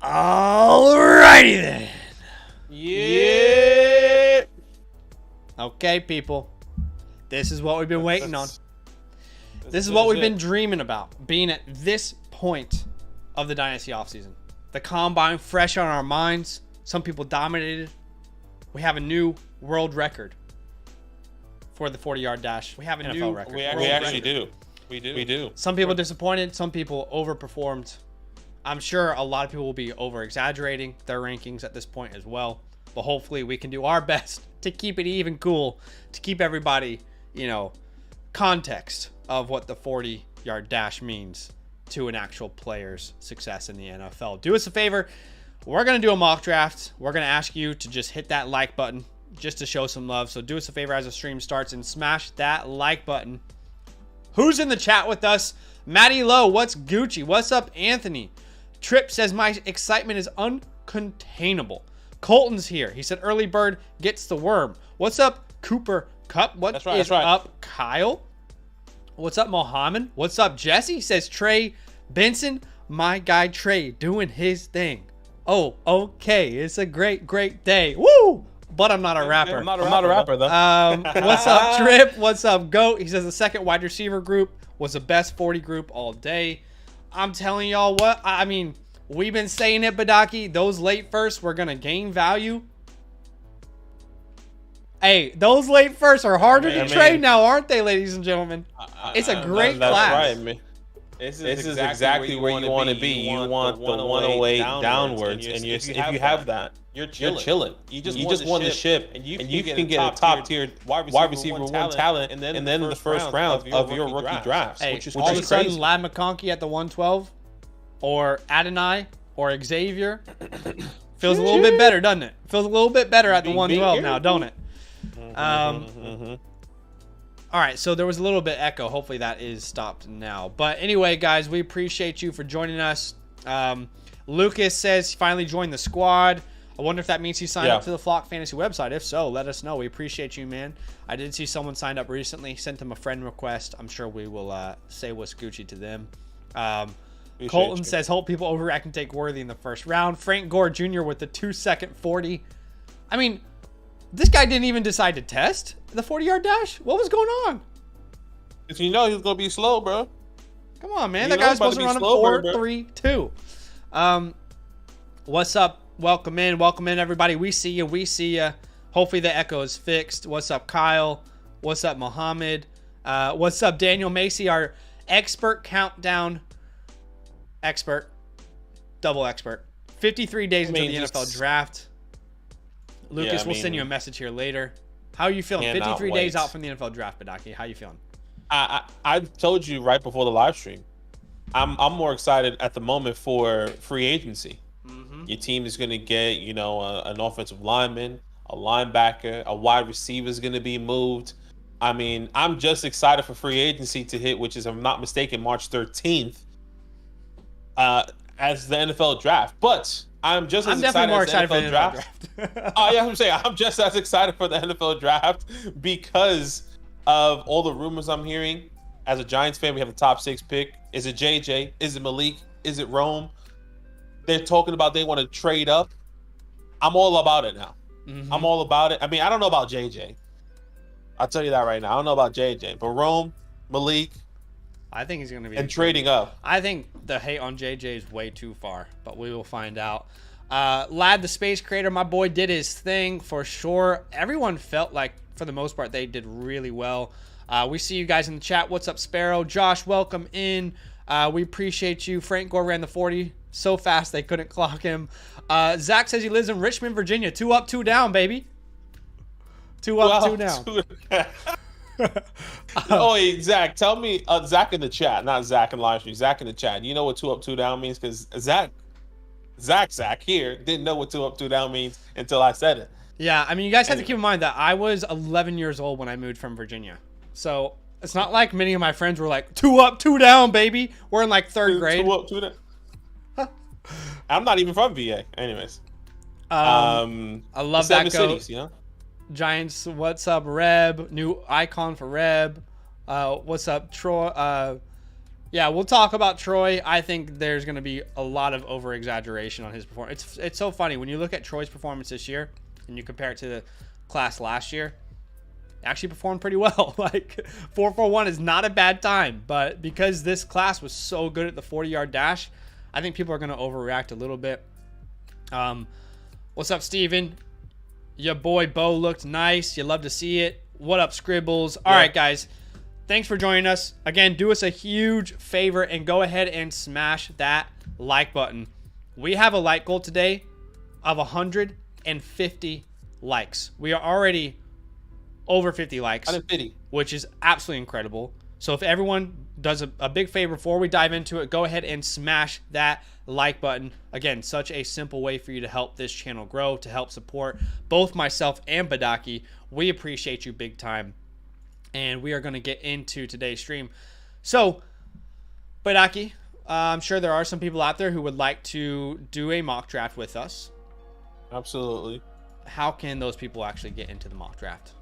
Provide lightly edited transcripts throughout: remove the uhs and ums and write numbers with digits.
Alrighty then. Yeah. Okay, people. This is what we've been waiting on. This is what we've been dreaming about. Being at this point of the Dynasty offseason. The combine fresh on our minds. Some people dominated. We have a new world record for the 40-yard dash. We have a new record. We actually do. We do. Some people disappointed. Some people overperformed. I'm sure a lot of people will be over-exaggerating their rankings at this point as well. But hopefully we can do our best to keep it even cool, to keep everybody, context of what the 40-yard dash means to an actual player's success in the NFL. Do us a favor. We're going to do a mock draft. We're going to ask you to just hit that like button just to show some love. So do us a favor as the stream starts and smash that like button. Who's in the chat with us? Matty Lowe, what's Gucci? What's up, Anthony? Tripp says, my excitement is uncontainable. Colton's here. He said, early bird gets the worm. What's up, Cooper Cup? What is up, Kyle? What's up, Mohammed? What's up, Jesse? Says Trey Benson. My guy Trey doing his thing. Oh, okay. It's a great, great day. Woo! But I'm not a rapper. I'm not a rapper, though. What's up, Tripp? What's up, Goat? He says the second wide receiver group was the best 40 group all day. I'm telling y'all what. I mean, we've been saying it, Badaki. Those late firsts were going to gain value. Hey, those late firsts are harder to trade now, aren't they, ladies and gentlemen? It's a great class. That's right, man. This is exactly where you want to be. You want the 108 downwards, and if you have that, you're chilling. You just won the ship, and you can get a top-tier wide receiver one talent, and then the first round of your rookie drafts, which is all of a sudden, Lad McConkey at the 112, or Adonai, or Xavier, feels a little bit better, doesn't it? Feels a little bit better at the 112 now, don't it? All right, so there was a little bit echo. Hopefully that is stopped now. But anyway, guys, we appreciate you for joining us. Lucas says he finally joined the squad. I wonder if that means he signed up to the Flock Fantasy website. If so, let us know. We appreciate you, man. I did see someone signed up recently. Sent them a friend request. I'm sure we will say what's Gucci to them. Colton says, hope people overreact and take Worthy in the first round. Frank Gore Jr. with the 2-second 40. I mean, this guy didn't even decide to test the 40-yard dash. What was going on? Because you know he was going to be slow, bro. Come on, man. That guy's supposed to run a 4.32. What's up? Welcome in, everybody. We see you. Hopefully the echo is fixed. What's up, Kyle? What's up, Mohammed? What's up, Daniel Macy, our expert countdown expert. Double expert. 53 days until the NFL draft. Lucas, we'll send you a message here later. How are you feeling? 53 days out from the NFL draft, Badaki. How are you feeling? I told you right before the live stream. I'm more excited at the moment for free agency. Mm-hmm. Your team is going to get, an offensive lineman, a linebacker, a wide receiver is going to be moved. I mean, I'm just excited for free agency to hit, which is, if I'm not mistaken, March 13th, as the NFL draft. But I'm just as excited as the NFL draft. Oh, yeah, I'm saying I'm just as excited for the NFL draft because of all the rumors I'm hearing. As a Giants fan, we have the top 6 pick. Is it JJ? Is it Malik? Is it Rome? They're talking about they want to trade up. I'm all about it now. Mm-hmm. I'm all about it. I mean, I don't know about JJ. I'll tell you that right now. I don't know about JJ, but Rome, Malik, I think he's going to be. And trading up. I think the hate on JJ is way too far, but we will find out. Lad, the space creator, my boy, did his thing for sure. Everyone felt like, for the most part, they did really well. We see you guys in the chat. What's up, Sparrow? Josh, welcome in. We appreciate you. Frank Gore ran the 40 so fast they couldn't clock him. Zach says he lives in Richmond, Virginia. 2 up, 2 down, baby. 2 up, 2 down. Oh, hey, Zach, tell me, Zach in the chat, not Zach in live stream, Zach in the chat. You know what 2 up, 2 down means? Because Zach here didn't know what 2 up, 2 down means until I said it. Yeah, I mean, you guys have to keep in mind that I was 11 years old when I moved from Virginia. So it's not like many of my friends were like, 2 up, 2 down, baby. We're in like 3rd grade. 2 up, 2 down. I'm not even from VA. Anyways. I love that cities, Giants, what's up, Reb? New icon for Reb. What's up, Troy? Yeah, we'll talk about Troy. I think there's going to be a lot of over-exaggeration on his performance. It's so funny. When you look at Troy's performance this year and you compare it to the class last year, actually performed pretty well. Like 4.41 is not a bad time, but because this class was so good at the 40-yard dash, I think people are going to overreact a little bit. What's up, Steven? Your boy Bo looked nice. You love to see it. What up, Scribbles? All right, guys. Thanks for joining us. Again, do us a huge favor and go ahead and smash that like button. We have a like goal today of 150 likes. We are already over 50 likes, 150, which is absolutely incredible. So if everyone does a big favor before we dive into it, go ahead and smash that like button. Again, such a simple way for you to help this channel grow, to help support both myself and Badaki. We appreciate you big time. And we are going to get into today's stream. So, Badaki, I'm sure there are some people out there who would like to do a mock draft with us. Absolutely. How can those people actually get into the mock draft?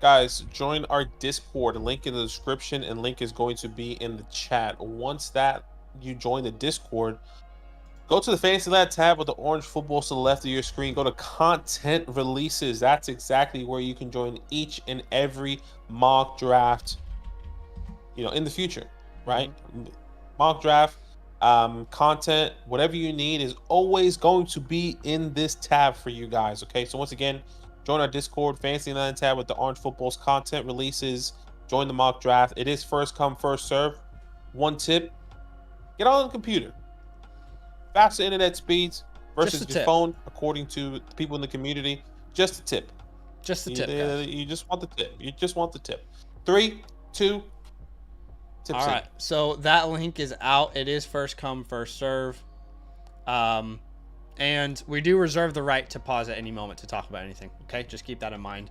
Guys, join our Discord. Link in the description, and link is going to be in the chat. Once that you join the Discord, go to the DynastyLand tab with the orange football to the left of your screen. Go to content releases. That's exactly where you can join each and every mock draft, in the future, right? Mock draft, content, whatever you need is always going to be in this tab for you guys. Okay, so once again, join our Discord, DynastyLand tab with the orange footballs, content releases. Join the mock draft. It is first come, first serve. One tip: get on the computer. Faster internet speeds versus your phone, according to the people in the community. Just a tip. Just a tip. You just want the tip. You just want the tip. 3, 2. Tip. All right. So that link is out. It is first come, first serve. And we do reserve the right to pause at any moment to talk about anything. Okay, just keep that in mind.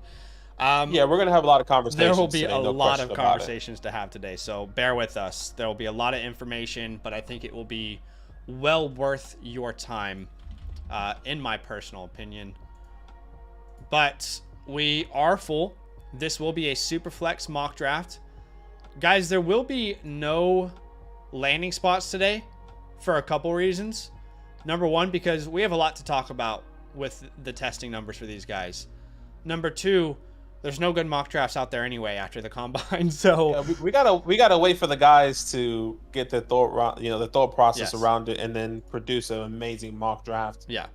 Yeah, we're gonna have a lot of conversations. There will be a lot of conversations to have today, so bear with us. There will be a lot of information, but I think it will be well worth your time, in my personal opinion. But we are full. This will be a super flex mock draft. Guys, there will be no landing spots today for a couple reasons. Number one, because we have a lot to talk about with the testing numbers for these guys. Number two, there's no good mock drafts out there anyway after the combine. So yeah, we gotta wait for the guys to get the thought process around it, and then produce an amazing mock draft. Yeah,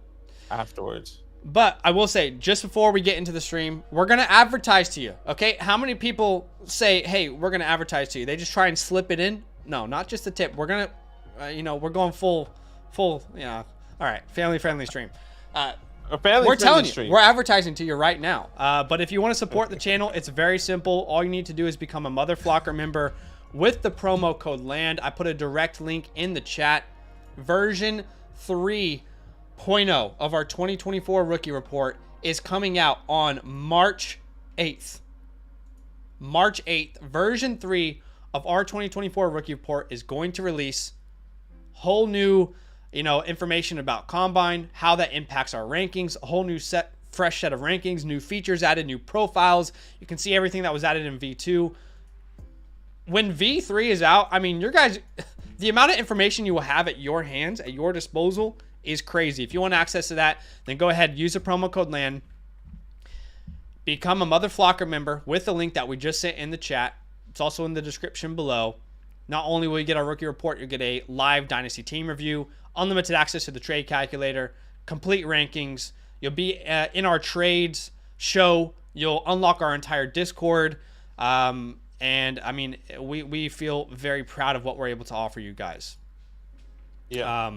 afterwards. But I will say, just before we get into the stream, we're gonna advertise to you. Okay, how many people say, "Hey, we're gonna advertise to you"? They just try and slip it in. No, not just a tip. We're gonna, we're going full. Yeah. All right, family friendly stream. We're telling you, we're advertising to you right now. But if you want to support the channel, it's very simple. All you need to do is become a Mother Flocker member with the promo code LAND. I put a direct link in the chat. Version 3.0 of our 2024 rookie report is coming out on March 8th. March 8th, version 3 of our 2024 rookie report is going to release. Whole new information about Combine, how that impacts our rankings, a whole new fresh set of rankings, new features added, new profiles. You can see everything that was added in V2. When V3 is out, I mean, your guys, the amount of information you will have at your hands, at your disposal, is crazy. If you want access to that, then go ahead, use the promo code LAN. Become a Mother Flocker member with the link that we just sent in the chat. It's also in the description below. Not only will you get our rookie report, you'll get a live Dynasty team review, unlimited access to the trade calculator, complete rankings. You'll be in our trades show. You'll unlock our entire Discord. And I mean, we feel very proud of what we're able to offer you guys. Yeah.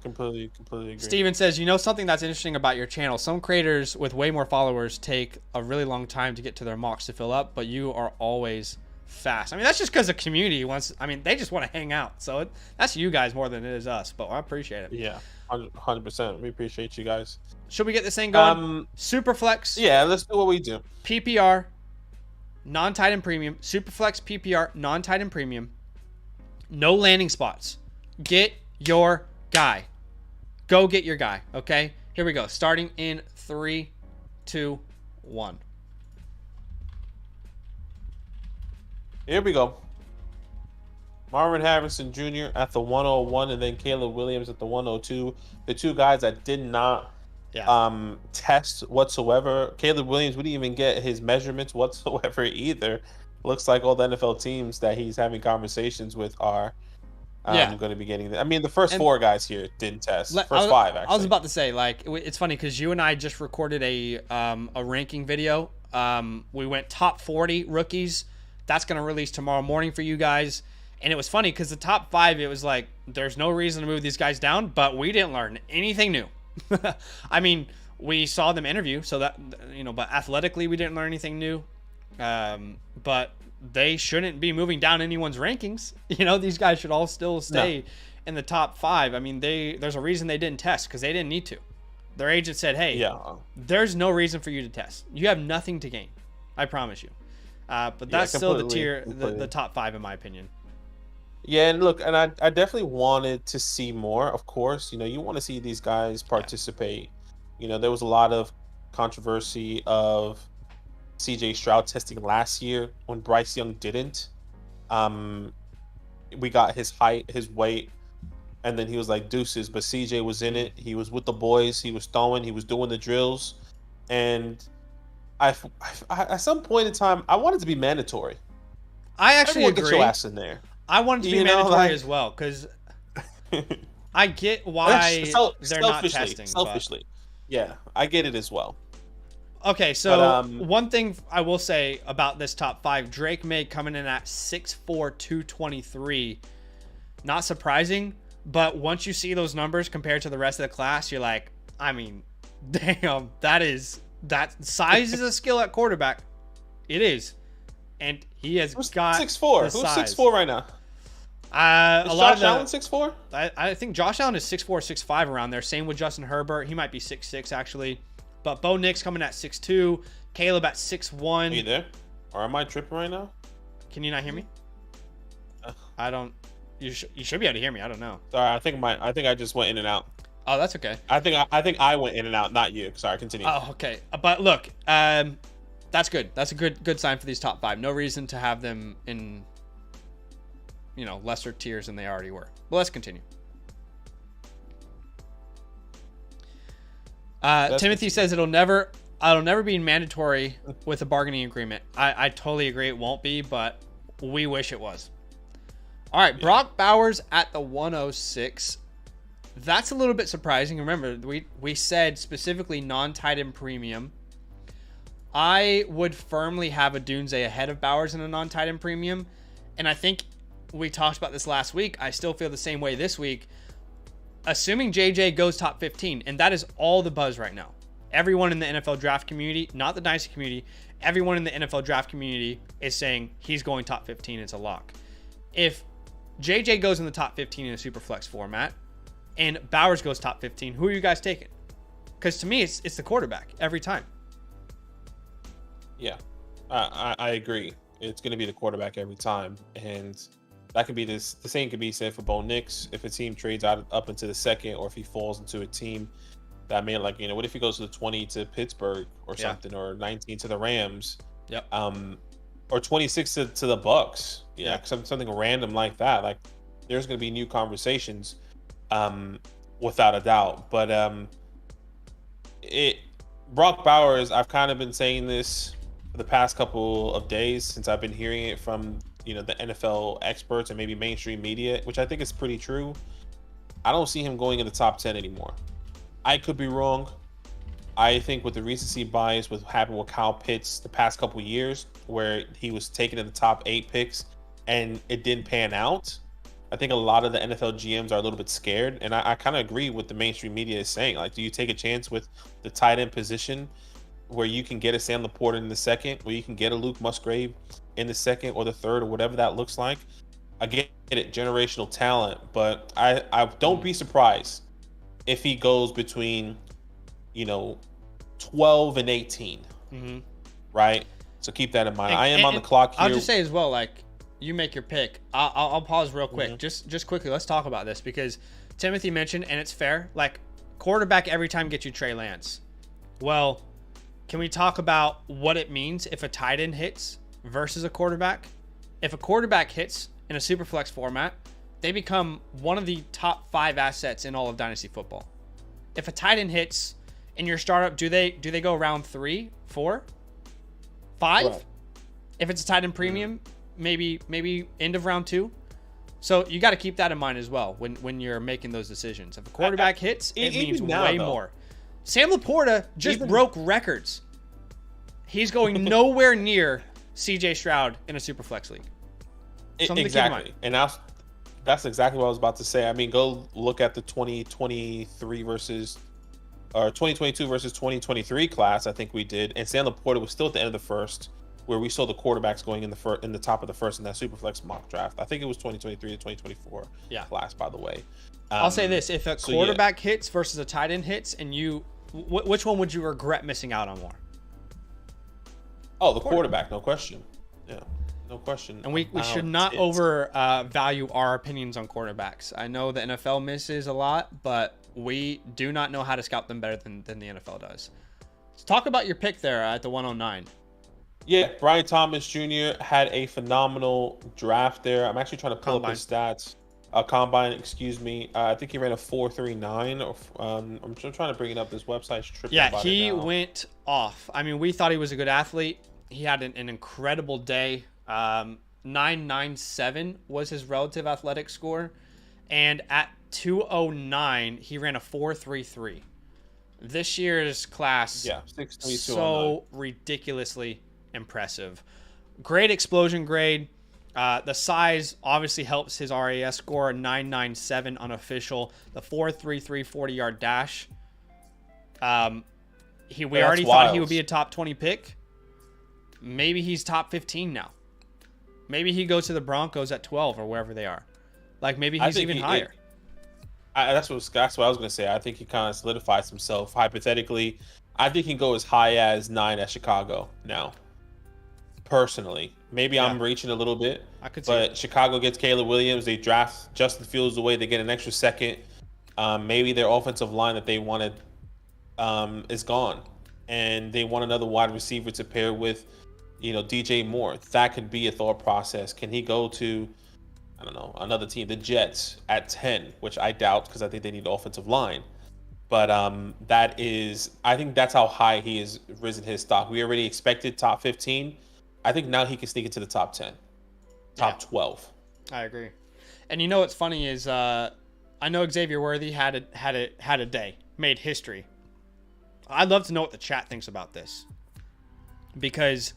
Completely agree. Steven says, something that's interesting about your channel. Some creators with way more followers take a really long time to get to their mocks to fill up, but you are always fast. I mean, that's just because the community wants, they just want to hang out. So that's you guys more than it is us, but I appreciate it. Yeah, 100%. We appreciate you guys. Should we get this thing going? Superflex. Yeah, let's do what we do. PPR, non-tight end premium. Superflex PPR, non-tight end premium. No landing spots. Get your guy. Go get your guy, okay? Here we go. Starting in 3, 2, 1. Here we go. Marvin Harrison Jr. at the 101, and then Caleb Williams at the 102. The two guys that did not test whatsoever. Caleb Williams, we didn't even get his measurements whatsoever either. Looks like all the NFL teams that he's having conversations with are going to be getting. I mean, the first four guys here didn't test. First five, actually. I was about to say, like, it's funny because you and I just recorded a ranking video. We went top 40 rookies. That's going to release tomorrow morning for you guys. And it was funny because the top 5, it was like, there's no reason to move these guys down, but we didn't learn anything new. I mean, we saw them interview, so that, but athletically, we didn't learn anything new. But they shouldn't be moving down anyone's rankings. These guys should all still stay in the top 5. I mean, there's a reason they didn't test because they didn't need to. Their agent said, hey, there's no reason for you to test. You have nothing to gain. I promise you. But that's still the tier, the top 5 in my opinion. Yeah, and look, and I definitely wanted to see more, of course. You want to see these guys participate. There was a lot of controversy of CJ Stroud testing last year when Bryce Young didn't. We got his height, his weight, and then he was like deuces, but CJ was in it. He was with the boys. He was throwing. He was doing the drills. And I at some point in time, I wanted to be mandatory. I actually agree. Get your ass in there. I wanted to be mandatory as well because I get why they're not testing. Selfishly. Yeah, I get it as well. Okay, so one thing I will say about this top 5, Drake May coming in at 6'4", 223. Not surprising, but once you see those numbers compared to the rest of the class, you're like, I mean, damn, that size is a skill at quarterback. It is. And he has got 6'4". Who's 6'4" right now? Is Josh Allen 6'4"? I think Josh Allen is 6'4", 6'5" around there. Same with Justin Herbert. He might be 6'6", actually. But Bo Nix coming at 6'2", Caleb at 6'1". Are you there? Or am I tripping right now? Can you not hear me? I don't. You should be able to hear me. I don't know. Sorry, I think I just went in and out. Oh, that's okay. I think I went in and out, not you. Sorry, continue. Oh, okay. But look, that's good. That's a good sign for these top 5. No reason to have them in lesser tiers than they already were. Well, let's continue. Timothy says it'll never be mandatory with a bargaining agreement. I totally agree it won't be, but we wish it was. All right, Brock Bowers at the 106. That's a little bit surprising. Remember, we said specifically non-tight end premium. I would firmly have a Dunze ahead of Bowers in a non-tight end premium, and I think we talked about this last week. I still feel the same way this week. Assuming JJ goes top 15, and that is all the buzz right now. Everyone in the NFL draft community, not the Dynasty community, everyone in the NFL draft community is saying he's going top 15. It's a lock. If JJ goes in the top 15 in a super flex format and Bowers goes top 15, who are you guys taking? Because to me, it's the quarterback every time. Yeah, I agree. It's going to be the quarterback every time. And that could be the same could be said for Bo Nix if a team trades up into the second, or if he falls into a team that may what if he goes to the 20 to Pittsburgh or something, or 19 to the Rams, or 26 to the Bucks, something random like that. Like, there's going to be new conversations, without a doubt. But Brock Bowers, I've kind of been saying this for the past couple of days since I've been hearing it from the NFL experts and maybe mainstream media, which I think is pretty true. I don't see him going in the top 10 anymore. I could be wrong. I think with the recency bias with what happened with Kyle Pitts the past couple of years, where he was taken in the top 8 picks and it didn't pan out, I think a lot of the NFL GMs are a little bit scared. And I kind of agree with the mainstream media is saying. Like, do you take a chance with the tight end position where you can get a Sam Laporta in the second, where you can get a Luke Musgrave in the second or the third, or whatever that looks like? I get it, generational talent, but I don't be surprised if he goes between 12 and 18, right? So keep that in mind. I am on the clock here. I'll just say as well, like, you make your pick. I'll pause real quick. Just quickly, let's talk about this, because Timothy mentioned, and it's fair, like, quarterback every time gets you Trey Lance. Well, can we talk about what it means if a tight end hits versus a quarterback? If a quarterback hits in a super flex format, they become one of the top 5 assets in all of Dynasty football. If a tight end hits in your startup, do they go round 3, 4, 5? Right. If it's a tight end premium, maybe end of round 2. So you got to keep that in mind as well when you're making those decisions. If a quarterback hits, it means way more. Sam Laporta just broke records. He's going nowhere near CJ Stroud in a Superflex league. Exactly. And that's exactly what I was about to say. I mean, go look at the 2022 versus 2023 class. I think we did. And Sam Laporta was still at the end of the first, where we saw the quarterbacks going in the top of the first in that Superflex mock draft. I think it was 2023 to 2024 class, by the way. I'll say this. If a quarterback hits versus a tight end hits, and which one would you regret missing out on more? Oh, the quarterback, no question. Yeah, no question. And we should not value our opinions on quarterbacks. I know the NFL misses a lot, but we do not know how to scout them better than the NFL does. So talk about your pick there at the 109. Yeah, Brian Thomas Jr. had a phenomenal draft there. I'm actually trying to pull up his stats. Combine, excuse me. I think he ran a 4.39. I'm trying to bring it up. This website's tripping. Yeah, he went off. I mean, we thought he was a good athlete. He had an incredible day. 997 was his relative athletic score, and at 209 he ran a 4.33. This year's class, 6.3, so ridiculously impressive. Great explosion grade. The size obviously helps his RAS score. 997 unofficial. The 4.33 40-yard dash. We already thought he would be a top 20 pick. Maybe he's top 15 now. Maybe he goes to the Broncos at 12 or wherever they are. Like maybe he's even higher. That's what I was going to say. I think he kind of solidifies himself. Hypothetically, I think he can go as high as 9 at Chicago now. Personally, maybe I'm reaching a little bit. But Chicago gets Caleb Williams. They draft Justin Fields away. They get an extra second. Maybe their offensive line that they wanted is gone, and they want another wide receiver to pair with, DJ Moore. That could be a thought process. Can he go to, I don't know, another team, the Jets at 10, which I doubt because I think they need offensive line. But I think that's how high he has risen his stock. We already expected top 15. I think now he can sneak into the top 10, top 12. I agree. And what's funny is I know Xavier Worthy had a day, made history. I'd love to know what the chat thinks about this, because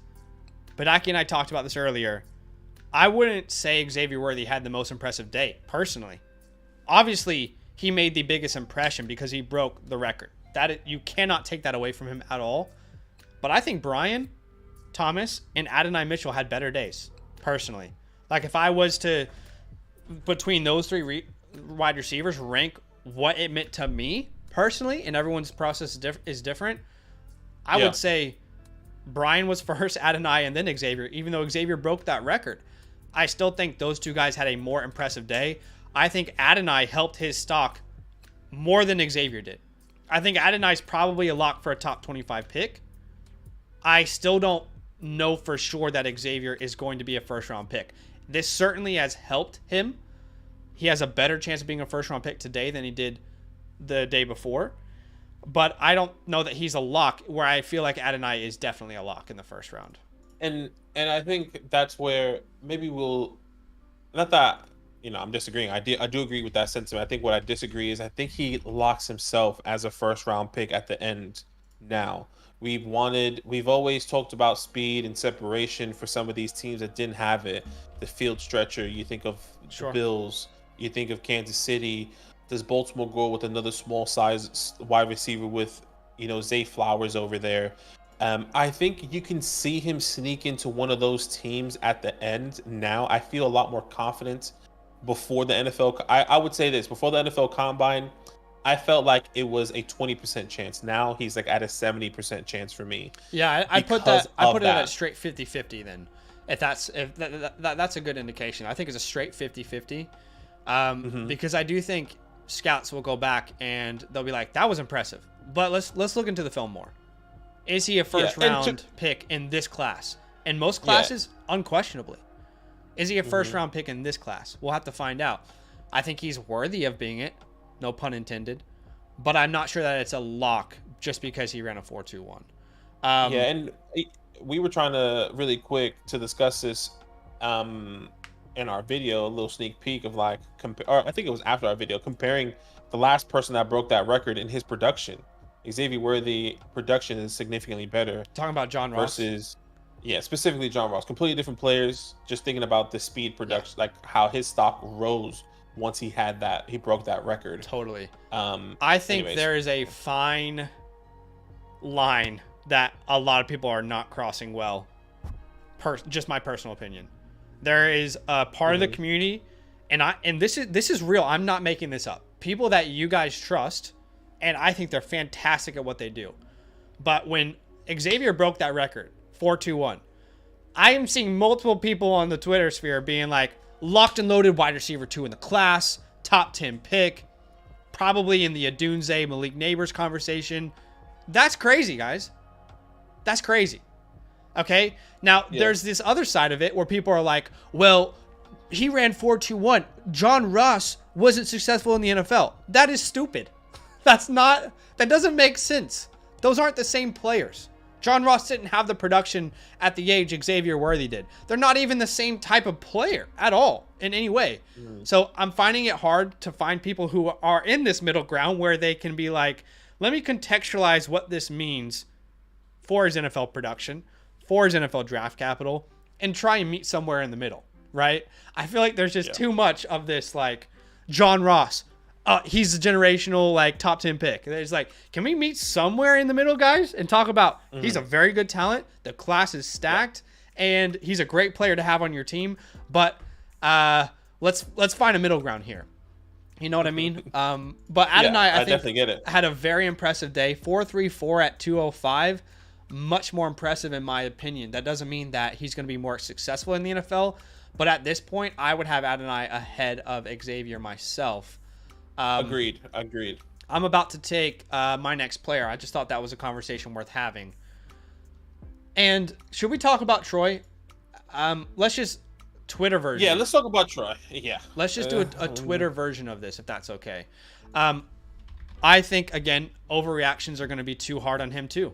Badaki and I talked about this earlier. I wouldn't say Xavier Worthy had the most impressive day, personally. Obviously, he made the biggest impression because he broke the record. You cannot take that away from him at all. But I think Brian Thomas and Adonai Mitchell had better days, personally. Like, if I was to, between those three wide receivers, rank what it meant to me personally, and everyone's process is different, I would say Brian was first, Adonai, and then Xavier, even though Xavier broke that record. I still think those two guys had a more impressive day. I think Adonai helped his stock more than Xavier did. I think Adonai's probably a lock for a top 25 pick. I still don't know for sure that Xavier is going to be a first-round pick. This certainly has helped him. He has a better chance of being a first-round pick today than he did the day before. But I don't know that he's a lock, where I feel like Adonai is definitely a lock in the first round. And I think that's where maybe not that, I'm disagreeing. I do agree with that sentiment. I think what I disagree is I think he locks himself as a first-round pick at the end now. We've always talked about speed and separation for some of these teams that didn't have it. The field stretcher, you think of the Bills, you think of Kansas City. Does Baltimore go with another small size wide receiver with, Zay Flowers over there? I think you can see him sneak into one of those teams at the end now. I feel a lot more confident before the NFL. I would say this, before the NFL Combine, I felt like it was a 20% chance. Now he's like at a 70% chance for me. Yeah, I put it at straight 50-50 then. If that's a good indication. I think it's a straight 50-50. Because I do think scouts will go back and they'll be like, that was impressive. But let's look into the film more. Is he a first round pick in this class? In most classes, unquestionably. Is he a first round pick in this class? We'll have to find out. I think he's worthy of being it. No pun intended. But I'm not sure that it's a lock just because he ran a 4.21. Yeah, and we were trying to really quick to discuss this in our video, a little sneak peek of like, or I think it was after our video, comparing the last person that broke that record in his production. Xavier Worthy production is significantly better. Talking about John Ross. Versus, yeah, specifically John Ross. Completely different players. Just thinking about the speed production, like how his stock rose once he broke that record. Totally. I think there is a fine line that a lot of people are not crossing well. Just my personal opinion. There is a part of the community, and this is real. I'm not making this up. People that you guys trust, and I think they're fantastic at what they do. But when Xavier broke that record, 4.21, I am seeing multiple people on the Twitter sphere being like, locked and loaded wide receiver 2 in the class, top 10 pick, probably in the Adunze Malik Neighbors conversation. That's crazy, guys. That's crazy. Okay? Now, there's this other side of it where people are like, well, he ran 4.21. John Ross wasn't successful in the NFL. That is stupid. That doesn't make sense. Those aren't the same players. John Ross didn't have the production at the age Xavier Worthy did. They're not even the same type of player at all in any way. So I'm finding it hard to find people who are in this middle ground where they can be like, let me contextualize what this means for his NFL production, for his NFL draft capital, and try and meet somewhere in the middle, right? I feel like there's just too much of this, like, John Ross, he's a generational, like, top 10 pick. It's like, can we meet somewhere in the middle, guys, and talk about he's a very good talent, the class is stacked, and he's a great player to have on your team, but let's find a middle ground here. You know what I mean? But Adonai, I think, definitely get it. Had a very impressive day. 4.34 at 205. Much more impressive in my opinion. That doesn't mean that he's going to be more successful in the NFL, but at this point, I would have Adonai ahead of Xavier myself. Agreed. I'm about to take my next player. I just thought that was a conversation worth having. And should we talk about Troy? Let's just Twitter version. Yeah, let's talk about Troy. Yeah. Let's just do a Twitter version of this, if that's okay. I think, again, overreactions are going to be too hard on him, too.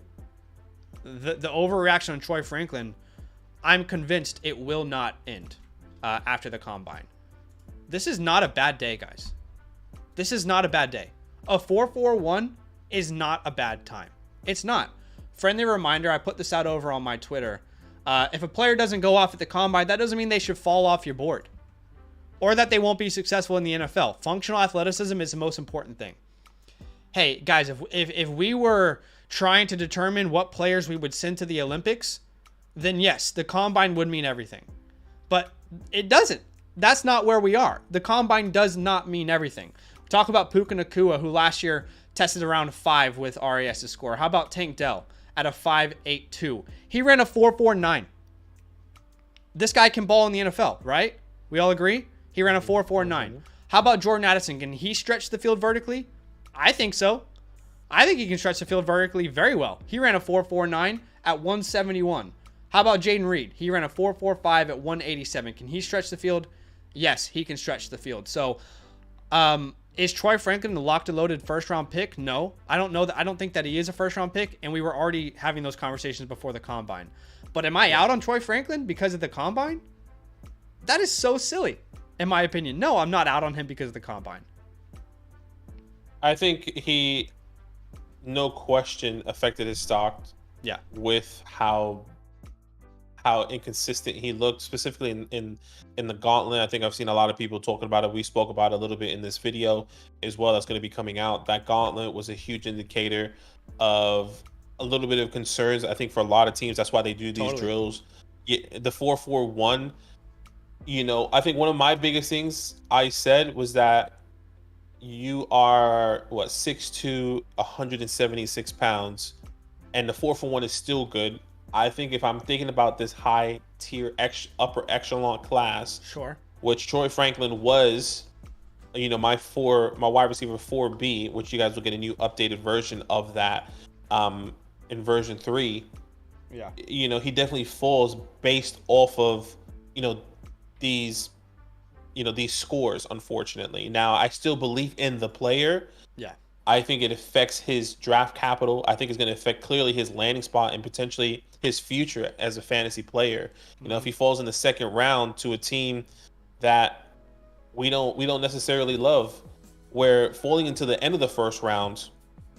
The overreaction on Troy Franklin, I'm convinced it will not end after the combine. This is not a bad day, guys. This is not a bad day. A 4.41 is not a bad time. It's not. Friendly reminder, I put this out over on my Twitter. If a player doesn't go off at the combine, that doesn't mean they should fall off your board or that they won't be successful in the NFL. Functional athleticism is the most important thing. Hey, guys, if we were trying to determine what players we would send to the Olympics, then yes, the combine would mean everything. But it doesn't. That's not where we are. The combine does not mean everything. Talk about Puka Nacua, who last year tested around 5 with RAS's score. How about Tank Dell at a 5.82? He ran a 4.49. This guy can ball in the NFL, right? We all agree? He ran a 4.49. How about Jordan Addison? Can he stretch the field vertically? I think so. I think he can stretch the field vertically very well. He ran a 4.49 at 171. How about Jaden Reed? He ran a 4.45 at 187. Can he stretch the field? Yes, he can stretch the field. So, is Troy Franklin the locked and loaded first round pick? No, I don't know that. I don't think that he is a first round pick, and we were already having those conversations before the combine. But am I out on Troy Franklin because of the combine? That is so silly, in my opinion. No, I'm not out on him because of the combine. I think he, no question, affected his stock. Yeah, with how inconsistent he looked, specifically in the gauntlet. I think I've seen a lot of people talking about it. We spoke about it a little bit in this video as well. That's going to be coming out. That gauntlet was a huge indicator of a little bit of concerns, I think, for a lot of teams. That's why they do these drills. Yeah, the 4.41, I think one of my biggest things I said was that you are 6'2", 176 pounds, and the 4.41 is still good. I think if I'm thinking about this high tier upper echelon class, sure, which Troy Franklin was, my wide receiver 4B, which you guys will get a new updated version of that in version 3. Yeah. He definitely falls based off of, these these scores, unfortunately. Now, I still believe in the player. Yeah. I think it affects his draft capital. I think it's going to affect clearly his landing spot and potentially his future as a fantasy player. If he falls in the second round to a team that we don't necessarily love, where falling into the end of the first round,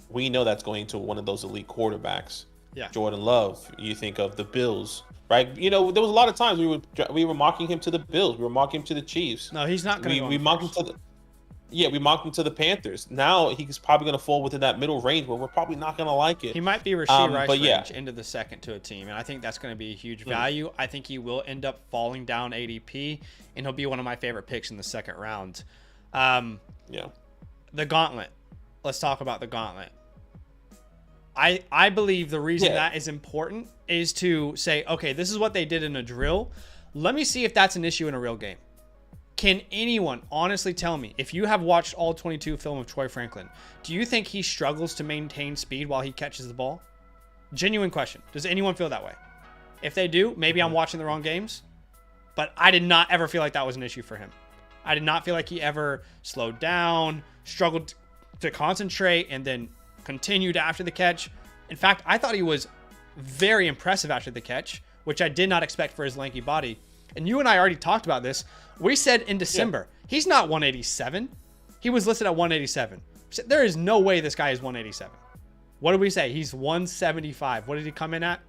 we know that's going to one of those elite quarterbacks. Yeah. Jordan Love, you think of the Bills, right? There was a lot of times we were mocking him to the Bills, we were mocking him to the Chiefs. No, he's not going to. We mocked him to we mocked him to the Panthers. Now he's probably going to fall within that middle range where we're probably not going to like it. He might be Rashee Rice range yeah. into the second to a team, and I think that's going to be a huge value. I think he will end up falling down ADP, and he'll be one of my favorite picks in the second round. Yeah. The gauntlet. Let's talk about the gauntlet. I believe the reason that is important is to say, okay, this is what they did in a drill. Let me see if that's an issue in a real game. Can anyone honestly tell me, if you have watched all 22 film of Troy Franklin, do you think he struggles to maintain speed while he catches the ball? Genuine question. Does anyone feel that way? If they do, maybe I'm watching the wrong games, but I did not ever feel like that was an issue for him. I did not feel like he ever slowed down, struggled to concentrate, and then continued after the catch. In fact, I thought he was very impressive after the catch, which I did not expect for his lanky body. And you and I already talked about this. We said in December, he's not 187. He was listed at 187. There is no way this guy is 187. What did we say? He's 175. What did he come in at?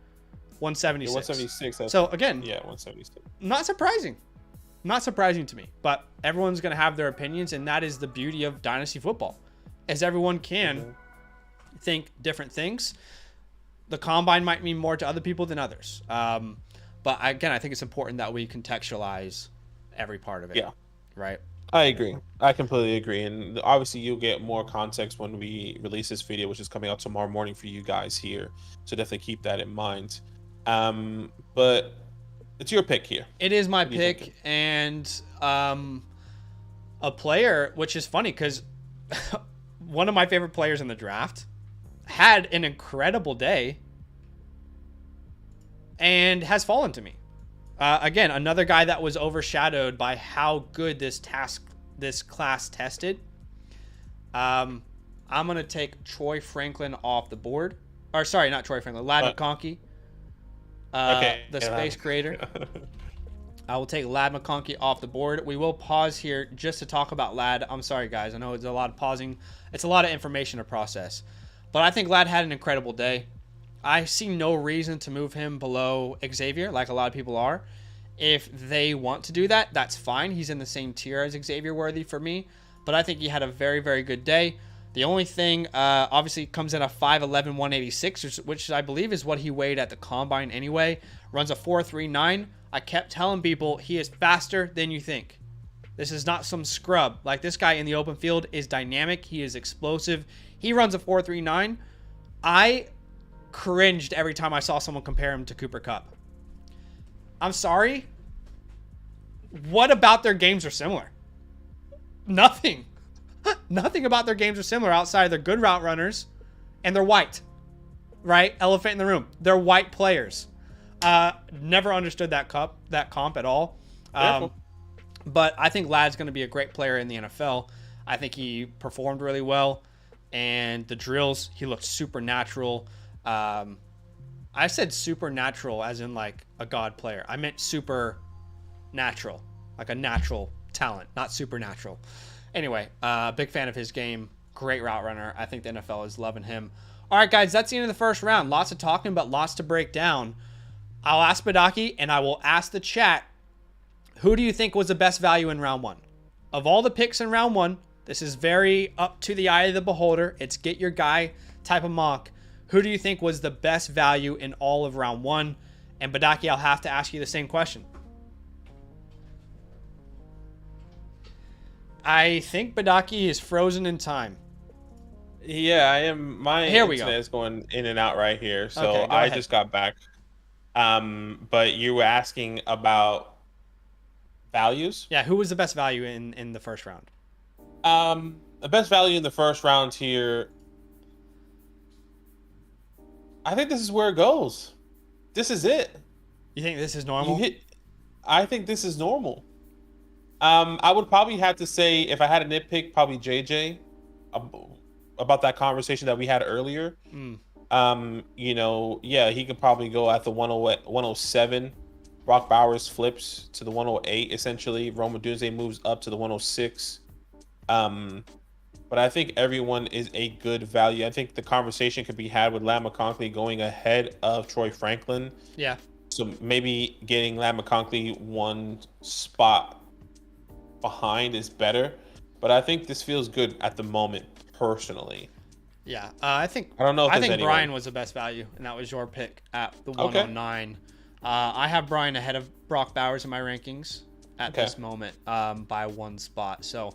176. Yeah, 176. So again, 176. Not surprising. Not surprising to me. But everyone's going to have their opinions, and that is the beauty of Dynasty football, as everyone can think different things. The combine might mean more to other people than others. But again, I think it's important that we contextualize every part of it. Yeah. Right? I agree. I completely agree. And obviously you'll get more context when we release this video, which is coming out tomorrow morning for you guys here. So definitely keep that in mind. But it's your pick here. It is my pick. And a player, which is funny because one of my favorite players in the draft had an incredible day and has fallen to me. Again, another guy that was overshadowed by how good this class tested. I'm going to take Troy Franklin off the board. Or sorry, not Troy Franklin. Ladd McConkey. The space creator. I will take Ladd McConkey off the board. We will pause here just to talk about Ladd. I'm sorry, guys. I know it's a lot of pausing. It's a lot of information to process. But I think Ladd had an incredible day. I see no reason to move him below Xavier, like a lot of people are. If they want to do that, that's fine. He's in the same tier as Xavier Worthy for me. But I think he had a very, very good day. The only thing, obviously, comes in a 5'11", 186, which I believe is what he weighed at the combine anyway. Runs a 4.39. I kept telling people he is faster than you think. This is not some scrub. Like, this guy in the open field is dynamic. He is explosive. He runs a 4.39. I cringed every time I saw someone compare him to Cooper Kupp. I'm sorry. What about their games are similar? Nothing. Nothing about their games are similar outside of they're good route runners and they're white. Right? Elephant in the room. They're white players. Never understood that comp at all. But I think Ladd's going to be a great player in the NFL. I think he performed really well. And the drills, he looked supernatural. I said supernatural as in like a god player. I meant supernatural, like a natural talent, not supernatural. Anyway, big fan of his game. Great route runner. I think the NFL is loving him. All right, guys, that's the end of the first round. Lots of talking, but lots to break down. I'll ask Badaki, and I will ask the chat, who do you think was the best value in round one? Of all the picks in round one, this is very up to the eye of the beholder. It's get your guy type of mock. Who do you think was the best value in all of round one? And Badaki, I'll have to ask you the same question. I think Badaki is frozen in time. Yeah, I am. My internet is going in and out right here. So okay, I just got back. But you were asking about values? Yeah, who was the best value in the first round? The best value in the first round here, I think this is where it goes. This is it. You think this is normal? I think this is normal. I would probably have to say, if I had a nitpick, probably JJ, about that conversation that we had earlier. Yeah, he could probably go at the 108, 107. Brock Bowers flips to the 108, essentially. Rome Odunze moves up to the 106. But I think everyone is a good value. I think the conversation could be had with Ladd McConkey going ahead of Troy Franklin. Yeah. So maybe getting Ladd McConkey one spot behind is better. But I think this feels good at the moment, personally. Yeah, I think Brian was the best value, and that was your pick at the 109. Okay. I have Brian ahead of Brock Bowers in my rankings at this moment by one spot. So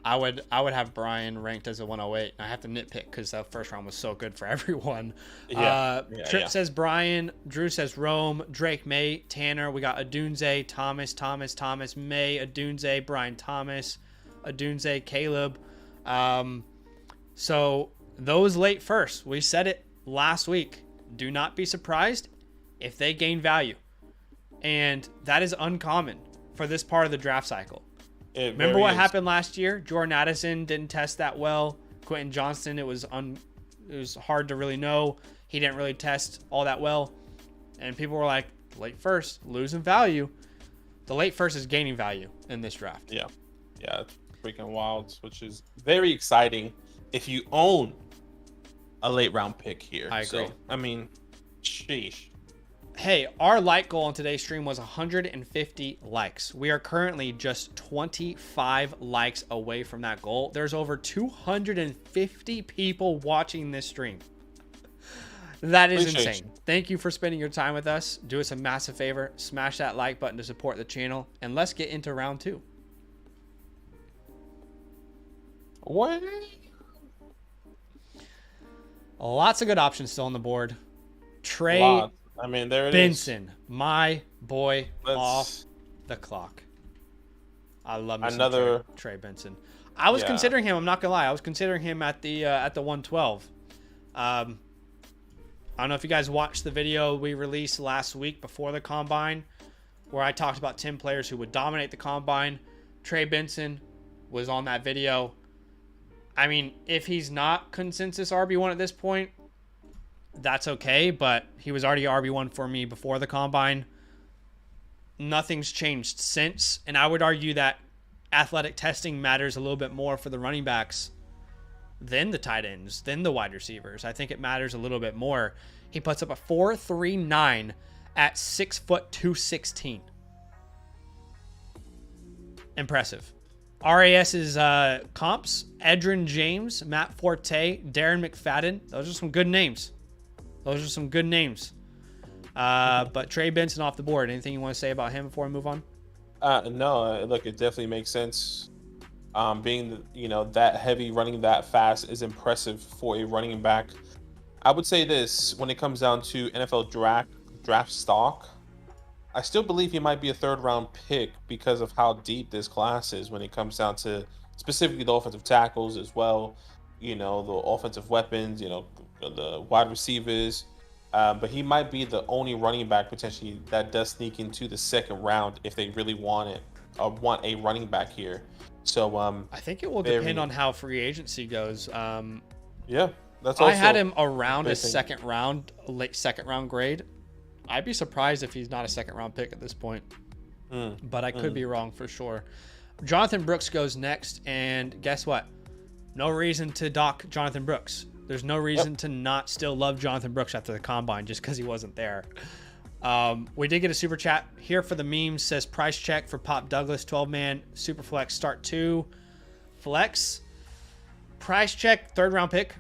I would have Brian ranked as a 108. I have to nitpick because that first round was so good for everyone. Trip says Brian. Drew says Rome. Drake, May, Tanner. We got Odunze, Thomas, May, Odunze, Brian Thomas, Odunze, Caleb. So those late first, we said it last week. Do not be surprised if they gain value. And that is uncommon for this part of the draft cycle. Remember what happened last year? Jordan Addison didn't test that well. Quentin Johnston, it was hard to really know. He didn't really test all that well. And people were like, late first, losing value. The late first is gaining value in this draft. Yeah. Yeah, it's freaking wild, which is very exciting if you own a late round pick here. I agree. So, I mean, sheesh. Hey, our like goal on today's stream was 150 likes. We are currently just 25 likes away from that goal. There's over 250 people watching this stream. That is insane. Thank you for spending your time with us. Do us a massive favor. Smash that like button to support the channel. And let's get into round 2. What? Lots of good options still on the board. Trey there it Benson, is. my boy, off the clock. I love me another Trey Benson. I was considering him. I'm not gonna lie. I was considering him at the 112. I don't know if you guys watched the video we released last week before the combine, where I talked about 10 players who would dominate the combine. Trey Benson was on that video. I mean, if he's not consensus RB1 at this point, that's okay, but he was already RB1 for me before the combine. Nothing's changed since, and I would argue that athletic testing matters a little bit more for the running backs than the tight ends, than the wide receivers. I think it matters a little bit more. He puts up a 4.39 at 6'2", 216. Impressive. RAS's comps: Edrin James, Matt Forte, Darren McFadden. Those are some good names. But Trey Benson off the board. Anything you want to say about him before we move on? No. Look, it definitely makes sense. Being that heavy, running that fast is impressive for a running back. I would say this: when it comes down to NFL draft stock, I still believe he might be a third-round pick because of how deep this class is when it comes down to specifically the offensive tackles as well, the offensive weapons, the wide receivers. But he might be the only running back potentially that does sneak into the second round if they really want it or want a running back here. So I think it will depend on how free agency goes. That's I had him around a late second round grade. I'd be surprised if he's not a second round pick at this point, but I could be wrong for sure. Jonathan Brooks goes next, and guess what? No reason to dock Jonathan Brooks. There's no reason to not still love Jonathan Brooks after the combine just because he wasn't there. We did get a super chat here for the memes. Says price check for Pop Douglas 12-man super flex start 2 flex. Price check, third round pick.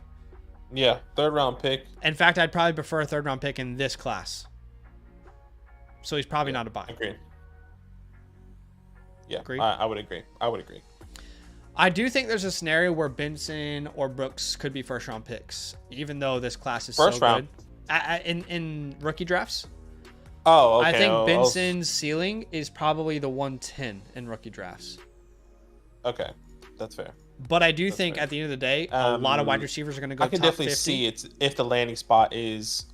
Yeah, third round pick. In fact, I'd probably prefer a third round pick in this class. So he's probably not a buy. Agreed. Yeah, Agreed? I would agree. I do think there's a scenario where Benson or Brooks could be first round picks, even though this class is first so round. Good. In rookie drafts. Oh, okay. I think Benson's ceiling is probably the 110 in rookie drafts. Okay, that's fair. But I do think at the end of the day, a lot of wide receivers are going to go top 50. I can definitely see it if the landing spot is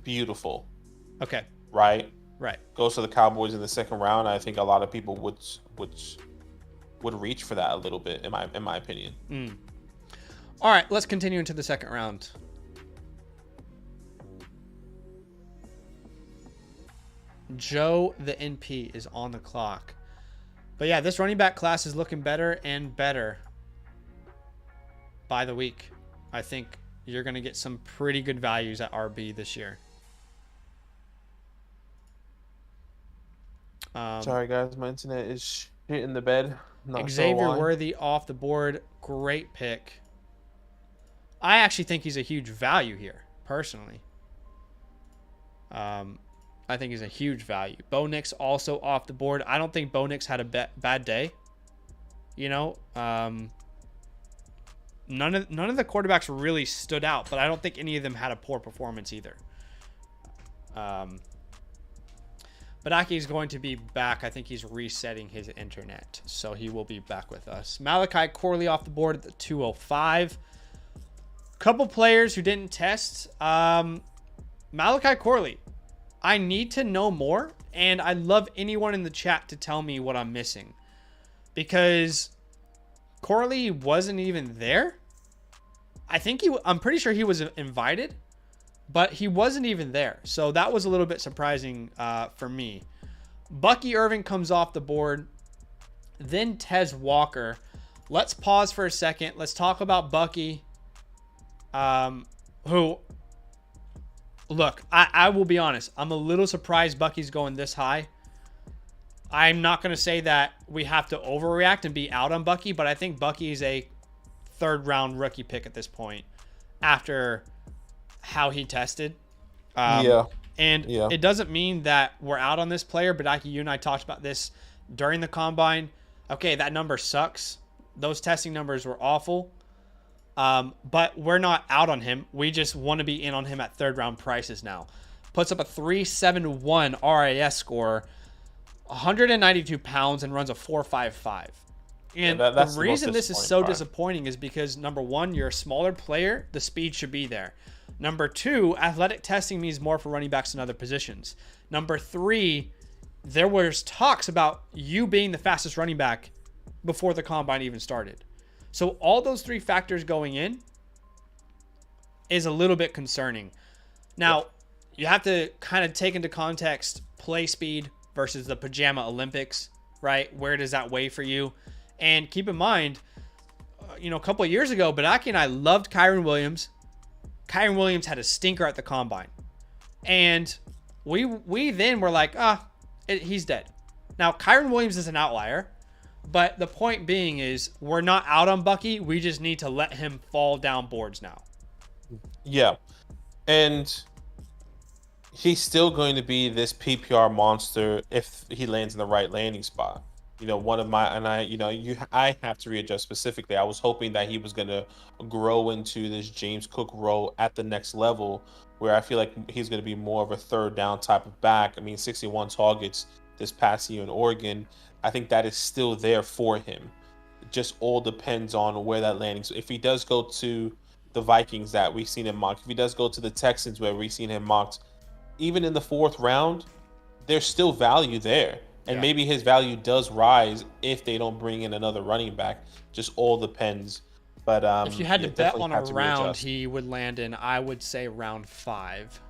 beautiful. Okay. Right. Right. Goes to the Cowboys in the second round. I think a lot of people would would reach for that a little bit, in my opinion. All right, let's continue into the second round. Joe the NP is on the clock. But yeah, this running back class is looking better and better by the week. I think you're going to get some pretty good values at RB this year. Sorry, guys. My internet is shit in the bed. Xavier Worthy off the board. Great pick. I actually think he's a huge value here, personally. I think he's a huge value. Bo Nix also off the board. I don't think Bo Nix had a bad day. You know, none of the quarterbacks really stood out, but I don't think any of them had a poor performance either. But Aki's going to be back. I think he's resetting his internet, so he will be back with us. Malachi Corley off the board at the 205. Couple players who didn't test. Malachi Corley. I need to know more, and I'd love anyone in the chat to tell me what I'm missing. Because Corley wasn't even there. I'm pretty sure he was invited, but he wasn't even there. So that was a little bit surprising for me. Bucky Irving comes off the board. Then Tez Walker. Let's pause for a second. Let's talk about Bucky. Who... Look, I will be honest. I'm a little surprised Bucky's going this high. I'm not going to say that we have to overreact and be out on Bucky, but I think Bucky is a third-round rookie pick at this point after how he tested. It doesn't mean that we're out on this player, but Aki, you and I talked about this during the combine. Okay, that number sucks. Those testing numbers were awful. But we're not out on him. We just want to be in on him at third round prices now. Puts up a 371 RAS score, 192 pounds, and runs a 4.55. And the reason this is so disappointing is because, number one, you're a smaller player. The speed should be there. Number two, athletic testing means more for running backs in other positions. Number three, there was talks about you being the fastest running back before the combine even started. So all those three factors going in is a little bit concerning. Now, you have to kind of take into context play speed versus the Pajama Olympics, right? Where does that weigh for you? And keep in mind, a couple of years ago, Badaki and I loved Kyron Williams. Kyron Williams had a stinker at the combine. And we then were like, he's dead. Now, Kyron Williams is an outlier. But the point being is we're not out on Bucky. We just need to let him fall down boards now. Yeah. And he's still going to be this PPR monster if he lands in the right landing spot. I have to readjust specifically. I was hoping that he was going to grow into this James Cook role at the next level where I feel like he's going to be more of a third down type of back. I mean, 61 targets this past year in Oregon. I think that is still there for him. It just all depends on where that landing. So if he does go to the Vikings that we've seen him mocked, if he does go to the Texans where we've seen him mocked, even in the fourth round, there's still value there. And maybe his value does rise if they don't bring in another running back. Just all depends. But if you had to bet on a round, he would land in, I would say, round 5.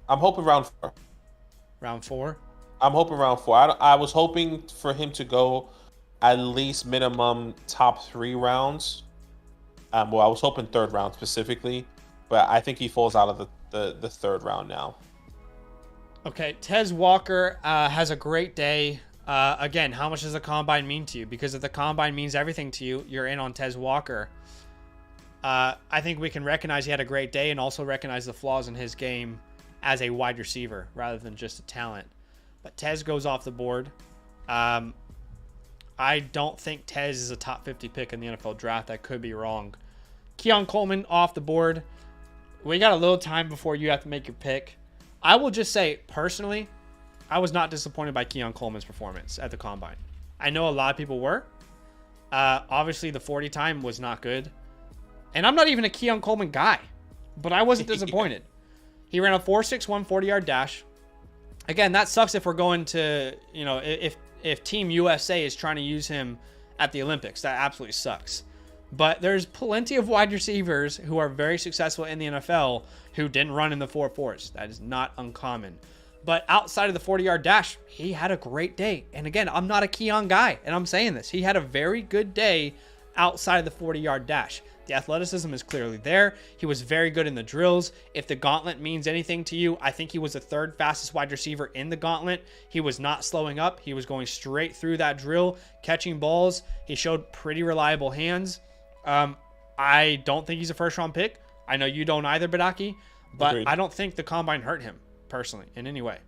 I'm hoping round 4. Round 4? I'm hoping round 4. I was hoping for him to go at least minimum top 3 rounds. I was hoping third round specifically, but I think he falls out of the third round now. Okay, Tez Walker has a great day. Again, how much does the combine mean to you? Because if the combine means everything to you, you're in on Tez Walker. I think we can recognize he had a great day and also recognize the flaws in his game as a wide receiver rather than just a talent. But Tez goes off the board. I don't think Tez is a top 50 pick in the NFL draft. I could be wrong. Keon Coleman off the board. We got a little time before you have to make your pick. I will just say, personally, I was not disappointed by Keon Coleman's performance at the Combine. I know a lot of people were. Obviously, the 40 time was not good. And I'm not even a Keon Coleman guy, but I wasn't disappointed. He ran a 4.61 40-yard dash. Again, that sucks if we're going to, if if Team USA is trying to use him at the Olympics. That absolutely sucks. But there's plenty of wide receivers who are very successful in the NFL who didn't run in the 4.4s. That is not uncommon. But outside of the 40-yard dash, he had a great day. And again, I'm not a Keon guy, and I'm saying this. He had a very good day outside of the 40-yard dash. The athleticism is clearly there. He was very good in the drills. If the gauntlet means anything to you, I think he was the third fastest wide receiver in the gauntlet. He was not slowing up. He was going straight through that drill, catching balls. He showed pretty reliable hands. I don't think he's a first-round pick. I know you don't either, Badaki, but agreed. I don't think the combine hurt him personally in any way.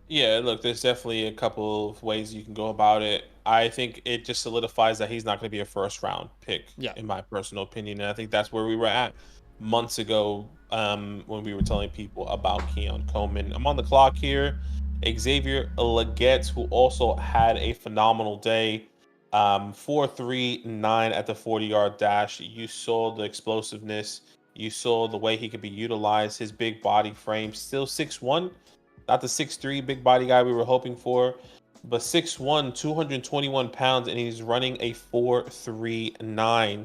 Yeah, look, there's definitely a couple of ways you can go about it. I think it just solidifies that he's not going to be a first-round pick, in my personal opinion. And I think that's where we were at months ago when we were telling people about Keon Coleman. I'm on the clock here. Xavier Legette, who also had a phenomenal day. 4.39 at the 40-yard dash. You saw the explosiveness. You saw the way he could be utilized. His big body frame, still 6'1", not the 6'3" big body guy we were hoping for, but 6'1", 221 pounds, and he's running a 4.39.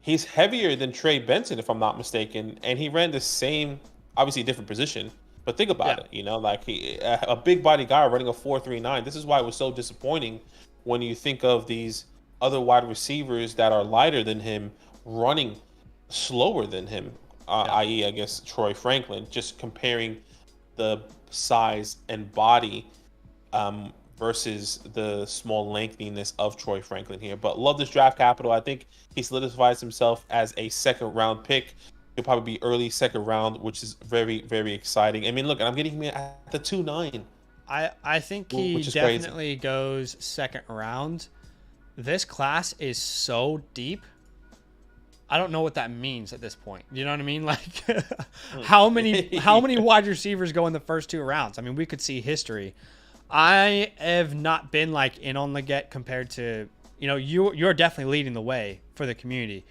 He's heavier than Trey Benson, if I'm not mistaken, and he ran the same, obviously different position. But think about it, you know, like a big body guy running a 4.39. This is why it was so disappointing when you think of these other wide receivers that are lighter than him running slower than him, i.e., I guess, Troy Franklin, just comparing the size and body versus the small lengthiness of Troy Franklin here. But love this draft capital. I think he solidifies himself as a second-round pick. He'll probably be early second round, which is very, very exciting. I mean, look, I'm getting him at the 2.9. I think he definitely goes second round. This class is so deep. I don't know what that means at this point. You know what I mean? Like how many wide receivers go in the first 2 rounds? I mean, we could see history. I have not been like in on Legette compared to, you know, you're definitely leading the way for the community.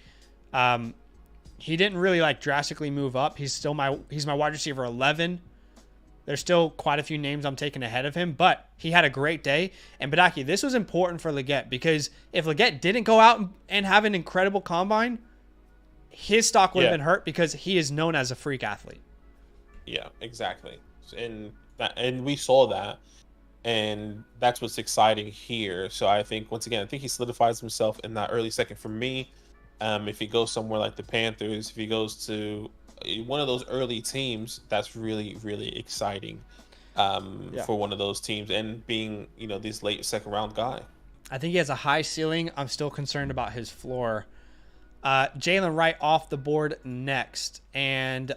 He didn't really like drastically move up. He's my wide receiver 11. There's still quite a few names I'm taking ahead of him, but he had a great day. And Badaki, this was important for Legette because if Legette didn't go out and have an incredible combine, his stock would have been hurt because he is known as a freak athlete. Yeah, exactly. And we saw that, and that's what's exciting here. So I think, once again, he solidifies himself in that early second for me. If he goes somewhere like the Panthers, if he goes to one of those early teams, that's really, really exciting for one of those teams, and being, you know, this late second round guy. I think he has a high ceiling. I'm still concerned about his floor. Jalen Wright off the board next. And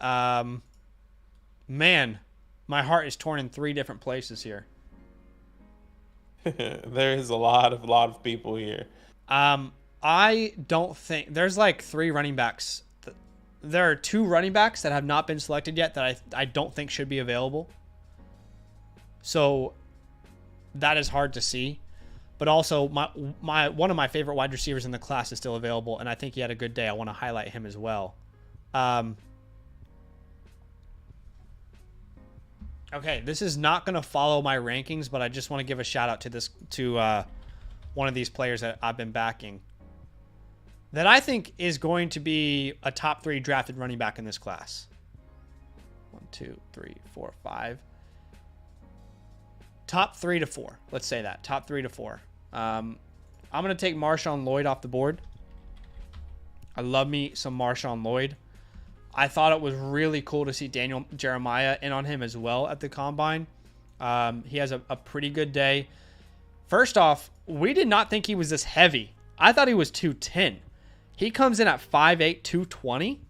man, my heart is torn in 3 different places here. There is a lot of people here. I don't think there's like 3 running backs. There are 2 running backs that have not been selected yet that I don't think should be available. So that is hard to see. But also my one of my favorite wide receivers in the class is still available, and I think he had a good day. I want to highlight him as well. Okay, this is not going to follow my rankings, but I just want to give a shout out to one of these players that I've been backing, that I think is going to be a top 3 drafted running back in this class. 1, 2, 3, 4, 5. Top 3 to 4. Let's say that. Top 3 to 4. I'm going to take Marshawn Lloyd off the board. I love me some Marshawn Lloyd. I thought it was really cool to see Daniel Jeremiah in on him as well at the combine. He has a pretty good day. First off, we did not think he was this heavy. I thought he was 210. He comes in at 5'8", 220.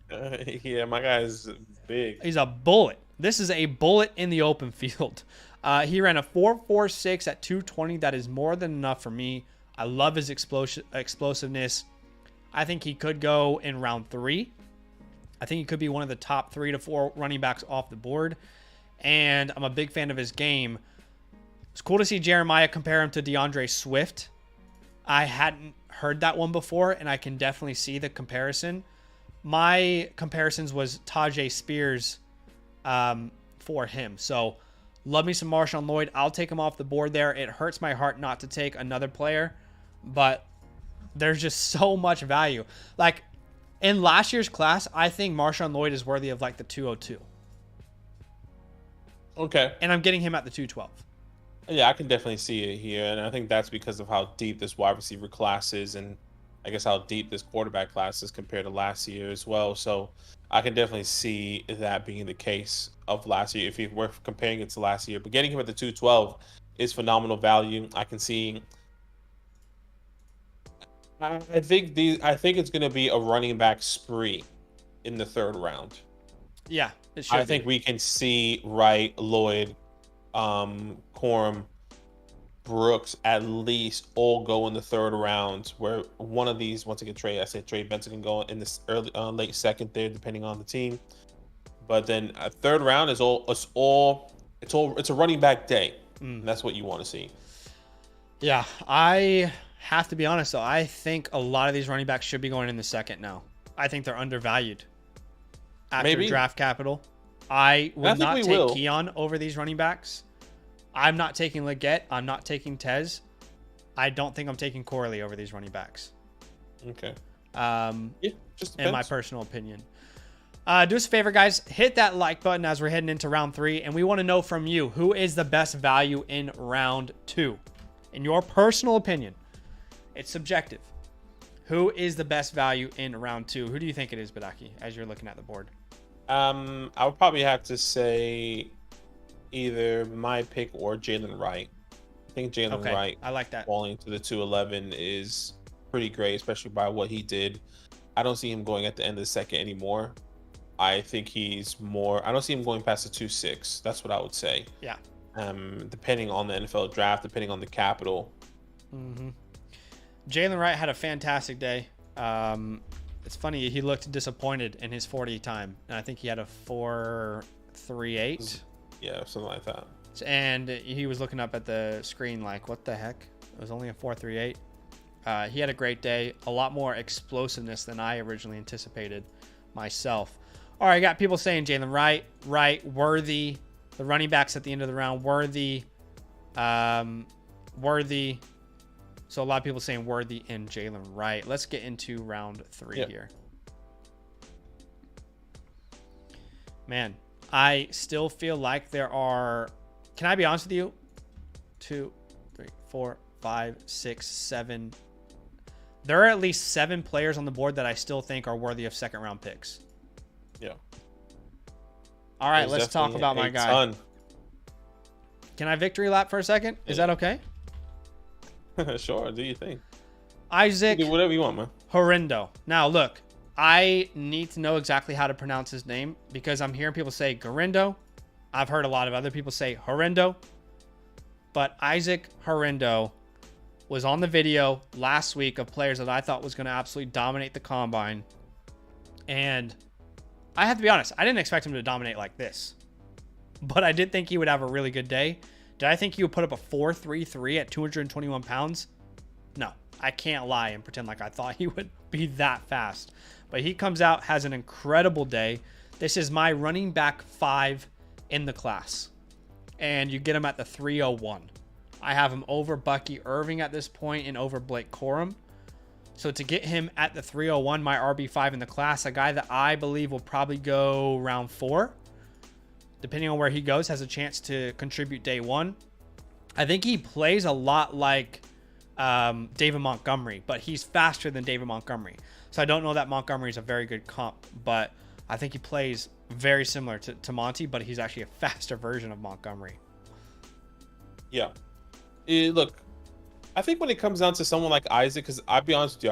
Yeah, my guy is big. He's a bullet. This is a bullet in the open field. He ran a 4.46 at 220. That is more than enough for me. I love his explosiveness. I think he could go in round 3. I think he could be one of the top 3 to 4 running backs off the board. And I'm a big fan of his game. It's cool to see Jeremiah compare him to DeAndre Swift. I hadn't heard that one before, and I can definitely see the comparison. My comparisons was Tajay Spears for him. So Love me some Marshawn Lloyd. I'll take him off the board there. It hurts my heart not to take another player, but there's just so much value. Like, in last year's class, I think Marshawn Lloyd is worthy of like the 202. Okay. And I'm getting him at the 212. Yeah, I can definitely see it here. And I think that's because of how deep this wide receiver class is, and I guess how deep this quarterback class is compared to last year as well. So I can definitely see that being the case of last year if we're comparing it to last year. But getting him at the 212 is phenomenal value. I can see. I think it's going to be a running back spree in the third round. Yeah, it should. I think we can see Wright, Lloyd, Corum, Brooks at least all go in the third round. Where one of these, once again, Trey Benson can go in this early, late second there, depending on the team. But then a third round is it's a running back day. That's what you want to see. Yeah, I have to be honest though. I think a lot of these running backs should be going in the second now. I think they're undervalued after draft capital. I would not take Keon over these running backs. I'm not taking Leggett. I'm not taking Tez. I don't think I'm taking Corley over these running backs. Okay. Yeah, just in my personal opinion. Do us a favor, guys. Hit that like button as we're heading into round 3, and we want to know from you, who is the best value in round 2? In your personal opinion. It's subjective. Who is the best value in round 2? Who do you think it is, Badaki, as you're looking at the board? I would probably have to say either my pick or Jalen Wright. I think Jalen Wright, I like that, falling to the 211 is pretty great, especially by what he did. I don't see him going at the end of the second anymore. I think he's more. I don't see him going past the 2.6. That's what I would say. Yeah. Depending on the NFL draft, depending on the capital. Mm-hmm. Jalen Wright had a fantastic day. It's funny, he looked disappointed in his 40 time, and I think he had a 4.38. Yeah, something like that. And he was looking up at the screen like, what the heck? It was only a 4.38. He had a great day, a lot more explosiveness than I originally anticipated myself. All right, I got people saying Jalen Wright, Worthy. The running backs at the end of the round, Worthy. So a lot of people saying Worthy and Jalen Wright. Let's get into round 3 here. Man, I still feel like there are, can I be honest with you? 2, 3, 4, 5, 6, 7. There are at least 7 players on the board that I still think are worthy of second round picks. Yeah. All right, let's talk about my guy. Can I victory lap for a second? Is that okay? Sure, do you think? Isaac. Do whatever you want, man. Horrendo. Now, look, I need to know exactly how to pronounce his name because I'm hearing people say Garindo. I've heard a lot of other people say Horrendo. But Isaac Horrendo was on the video last week of players that I thought was going to absolutely dominate the combine. And I have to be honest, I didn't expect him to dominate like this. But I did think he would have a really good day. Did I think he would put up a 4.33 at 221 pounds? No, I can't lie and pretend like I thought he would be that fast. But he comes out, has an incredible day. This is my running back 5 in the class. And you get him at the 301. I have him over Bucky Irving at this point and over Blake Corum. So to get him at the 301, my RB5 in the class, a guy that I believe will probably go round 4. Depending on where he goes, has a chance to contribute day 1. I think he plays a lot like David Montgomery, but he's faster than David Montgomery. So I don't know that Montgomery is a very good comp, but I think he plays very similar to Monty, but he's actually a faster version of Montgomery. Yeah. Look, I think when it comes down to someone like Isaac, because I'll be honest with you,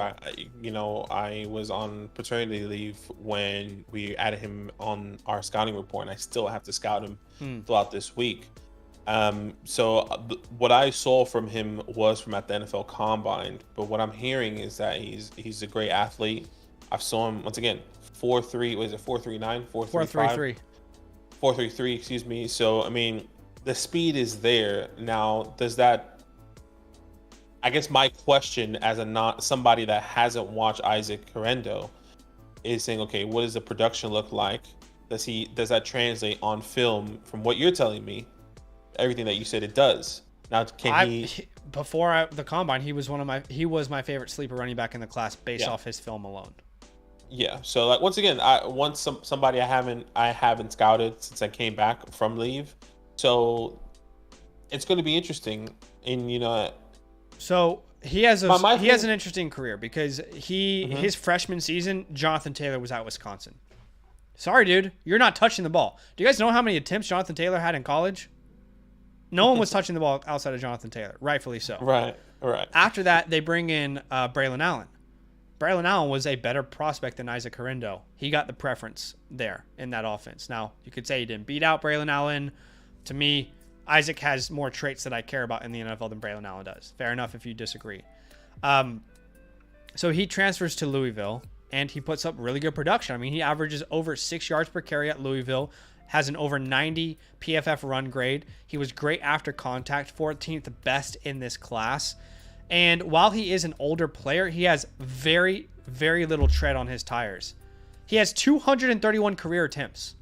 I was on paternity leave when we added him on our scouting report, and I still have to scout him throughout this week. So what I saw from him was from at the NFL Combine, but what I'm hearing is that he's a great athlete. I saw him once again 4.3. Was it 4.39? 4.33. 4.33. Excuse me. So I mean, the speed is there. Now, does that? I guess my question as somebody that hasn't watched Isaac Horrendo is saying, okay, what does the production look like? Does that translate on film from what you're telling me? everything that you said it does. Now, before the combine, he was my favorite sleeper running back in the class based off his film alone. Yeah. So like once again, somebody I haven't scouted since I came back from leave. So it's going to be interesting. And so he has an interesting career because his freshman season, Jonathan Taylor was at Wisconsin. Sorry, dude, you're not touching the ball. Do you guys know how many attempts Jonathan Taylor had in college? No one was touching the ball outside of Jonathan Taylor, rightfully so. Right. After that, they bring in Braylon Allen. Braylon Allen was a better prospect than Isaac Herendo. He got the preference there in that offense. Now, you could say he didn't beat out Braylon Allen. To me, Isaac has more traits that I care about in the NFL than Braylon Allen does. Fair enough if you disagree. So he transfers to Louisville, and he puts up really good production. I mean, he averages over 6 yards per carry at Louisville, has an over 90 PFF run grade. He was great after contact, 14th best in this class. And while he is an older player, he has very, very little tread on his tires. He has 231 career attempts.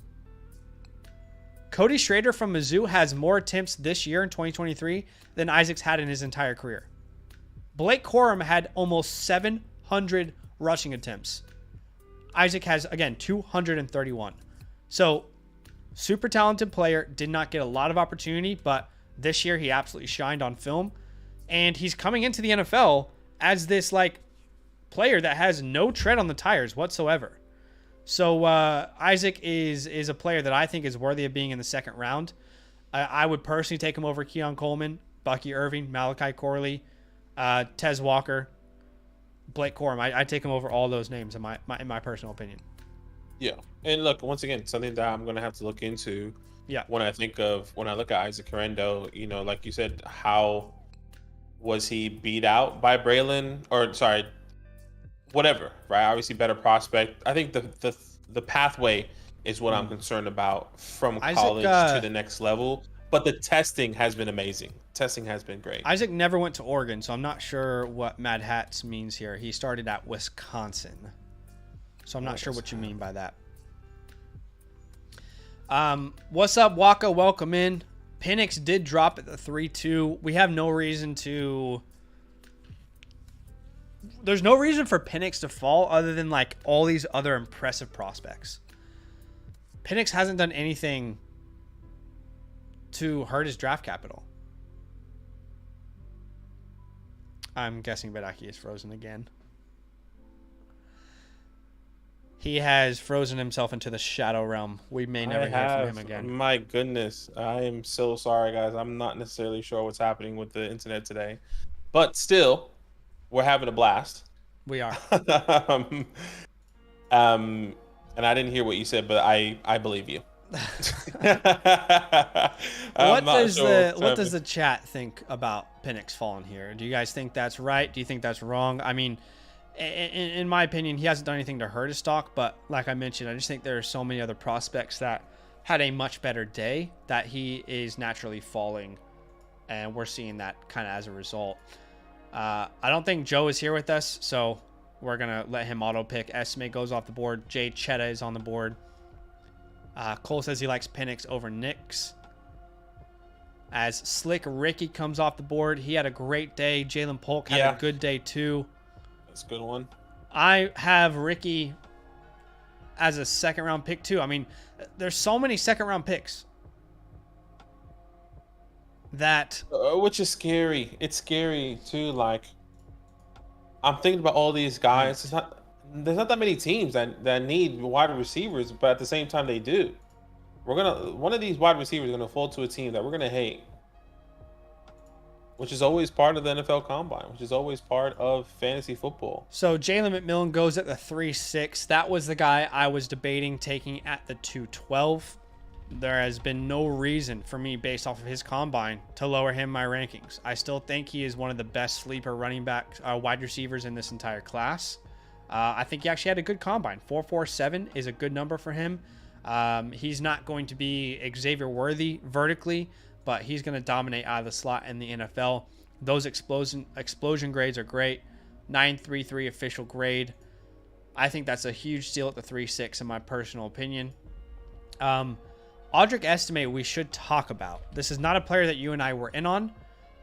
Cody Schrader from Mizzou has more attempts this year in 2023 than Isaac's had in his entire career. Blake Corum had almost 700 rushing attempts. Isaac has, again, 231. So, super talented player, did not get a lot of opportunity, but this year he absolutely shined on film. And he's coming into the NFL as this player that has no tread on the tires whatsoever. So Isaac is a player that I think is worthy of being in the second round. I would personally take him over Keon Coleman, Bucky Irving, Malachi Corley, Tez Walker, Blake Corum. I'd take him over all those names in my personal opinion. Yeah, and look, once again, something that I'm going to have to look into. Yeah. When I look at Isaac Herendo, like you said, how was he beat out by Braylon? Or sorry, whatever, right? Obviously, better prospect. I think the pathway is what I'm concerned about from college to the next level. But the testing has been amazing. Testing has been great. Isaac never went to Oregon, so I'm not sure what Mad Hats means here. He started at Wisconsin, so I'm not sure what you mean by that. What's up, Waka? Welcome in. Penix did drop at the 3-2. We have no reason to... There's no reason for Penix to fall other than all these other impressive prospects. Penix hasn't done anything to hurt his draft capital. I'm guessing Badaki is frozen again. He has frozen himself into the shadow realm. We may never hear from him again. My goodness. I am so sorry, guys. I'm not necessarily sure what's happening with the internet today. But still, we're having a blast. We are. And I didn't hear what you said, but I believe you. What does the chat think about Penix falling here? Do you guys think that's right? Do you think that's wrong? I mean, in my opinion, he hasn't done anything to hurt his stock, but like I mentioned, I just think there are so many other prospects that had a much better day that he is naturally falling, and we're seeing that kind of as a result. I don't think Joe is here with us, so we're going to let him auto pick. Esme goes off the board. Jay Chetta is on the board. Cole says he likes Penix over Nix. As Slick Ricky comes off the board, he had a great day. Jalen Polk had a good day too. That's a good one. I have Ricky as a second round pick too. I mean, there's so many second round picks that which is scary. It's scary too. I'm thinking about all these guys. There's not that many teams that need wide receivers, but at the same time they do. One of these wide receivers is gonna fall to a team that we're gonna hate, which is always part of the NFL Combine, which is always part of fantasy football. So Jalen McMillan goes at the 3-6. That was the guy I was debating taking at the 2-12. There has been no reason for me, based off of his combine, to lower him in my rankings. I still think he is one of the best sleeper running back wide receivers in this entire class. I think he actually had a good combine. 4.47 is a good number for him. He's not going to be Xavier Worthy vertically, but he's going to dominate out of the slot in the NFL. Those explosion grades are great. 9.33 official grade. I think that's a huge steal at the 3.6 in my personal opinion. Audric Estime, we should talk about. This is not a player that you and I were in on.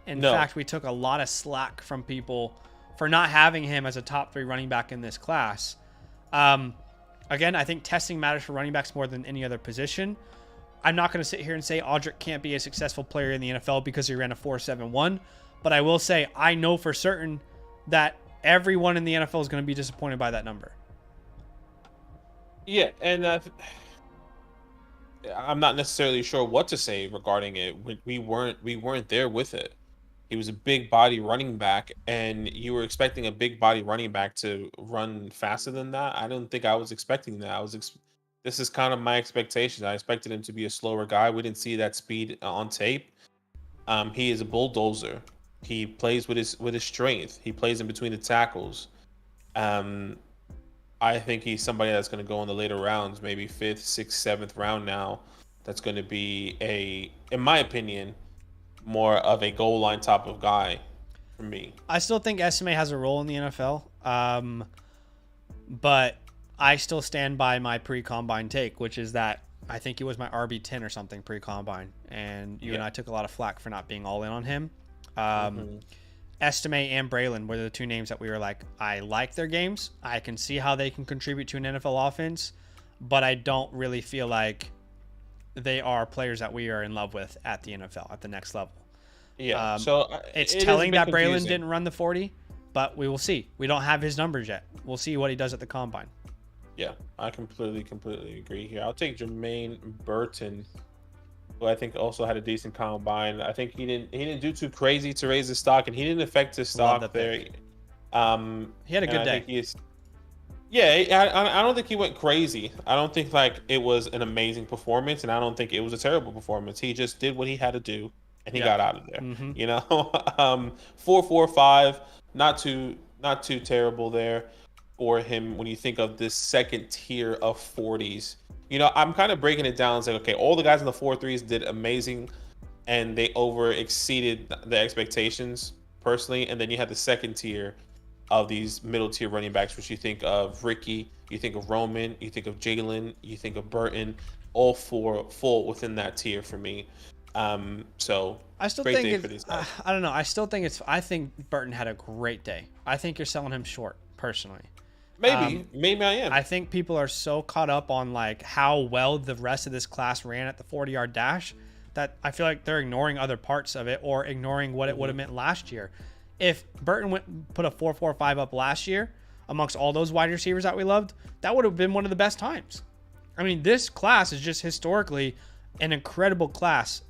In fact, we took a lot of slack from people for not having him as a top 3 running back in this class. Again, I think testing matters for running backs more than any other position. I'm not going to sit here and say Audric can't be a successful player in the NFL because he ran a 4.71, but I will say I know for certain that everyone in the NFL is going to be disappointed by that number. Yeah, and I'm not necessarily sure what to say regarding it. We weren't there with it. He was a big body running back, and you were expecting a big body running back to run faster than that. I don't think I was expecting that. This is kind of my expectation. I expected him to be a slower guy. We didn't see that speed on tape. He is a bulldozer. He plays with his strength. He plays in between the tackles. I think he's somebody that's going to go in the later rounds, maybe 5th, 6th, 7th round now. That's going to be in my opinion, more of a goal line type of guy for me. I still think Estime has a role in the NFL, but I still stand by my pre-combine take, which is that I think he was my RB10 or something pre-combine, and you and I took a lot of flack for not being all in on him. Estime and Braylon were the 2 names that we were like, I like their games. I can see how they can contribute to an NFL offense, but I don't really feel like they are players that we are in love with at the NFL at the next level. Yeah. It's telling that Braylon didn't run the 40, but we will see. We don't have his numbers yet. We'll see what he does at the combine. Yeah, I completely agree here. I'll take Jermaine Burton, who I think also had a decent combine. I think he didn't do too crazy to raise his stock, and he didn't affect his stock there. He had a good day. I don't think he went crazy. I don't think like it was an amazing performance, and I don't think it was a terrible performance. He just did what he had to do, and he got out of there. You know, 4.45, not too terrible there for him when you think of this second tier of 40s. You know, I'm kind of breaking it down and saying, okay, all the guys in the 4.3s did amazing, and they over exceeded the expectations personally. And then you had the second tier of these middle tier running backs, which you think of Ricky, you think of Roman, you think of Jalen, you think of Burton, all 4 fall within that tier for me. So I still think I don't know. I think Burton had a great day. I think you're selling him short personally. Maybe I am. I think people are so caught up on like how well the rest of this class ran at the 40-yard dash that I feel like they're ignoring other parts of it or ignoring what it would have meant last year. If Burton put a 4.45 up last year amongst all those wide receivers that we loved, that would have been one of the best times. I mean, this class is just historically an incredible class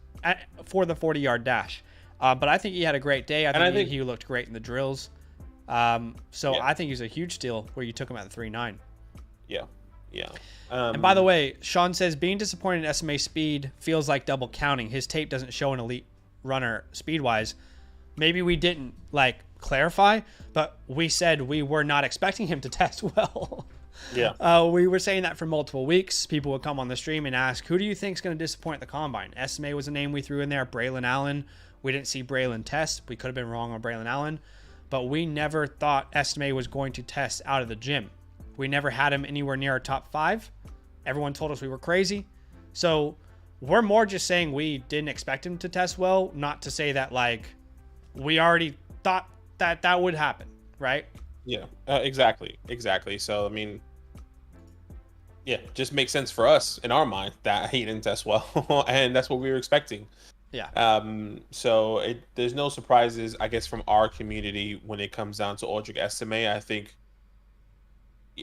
for the 40-yard dash. But I think he had a great day. I think he looked great in the drills. I think he's a huge steal where you took him at the 3.9. Yeah. And by the way, Sean says, being disappointed in SMA speed feels like double counting. His tape doesn't show an elite runner speed-wise. Maybe we didn't clarify, but we said we were not expecting him to test well. Yeah. We were saying that for multiple weeks. People would come on the stream and ask, who do you think is going to disappoint at the combine? SMA was a name we threw in there. Braylon Allen. We didn't see Braylon test. We could have been wrong on Braylon Allen. But we never thought Estime was going to test out of the gym. We never had him anywhere near our top 5. Everyone told us we were crazy. So we're more just saying we didn't expect him to test well, not to say that we already thought that would happen, right? Yeah, exactly. So, I mean, yeah, just makes sense for us in our mind that he didn't test well, and that's what we were expecting. Yeah. So there's no surprises, I guess, from our community when it comes down to Audric Estime. I think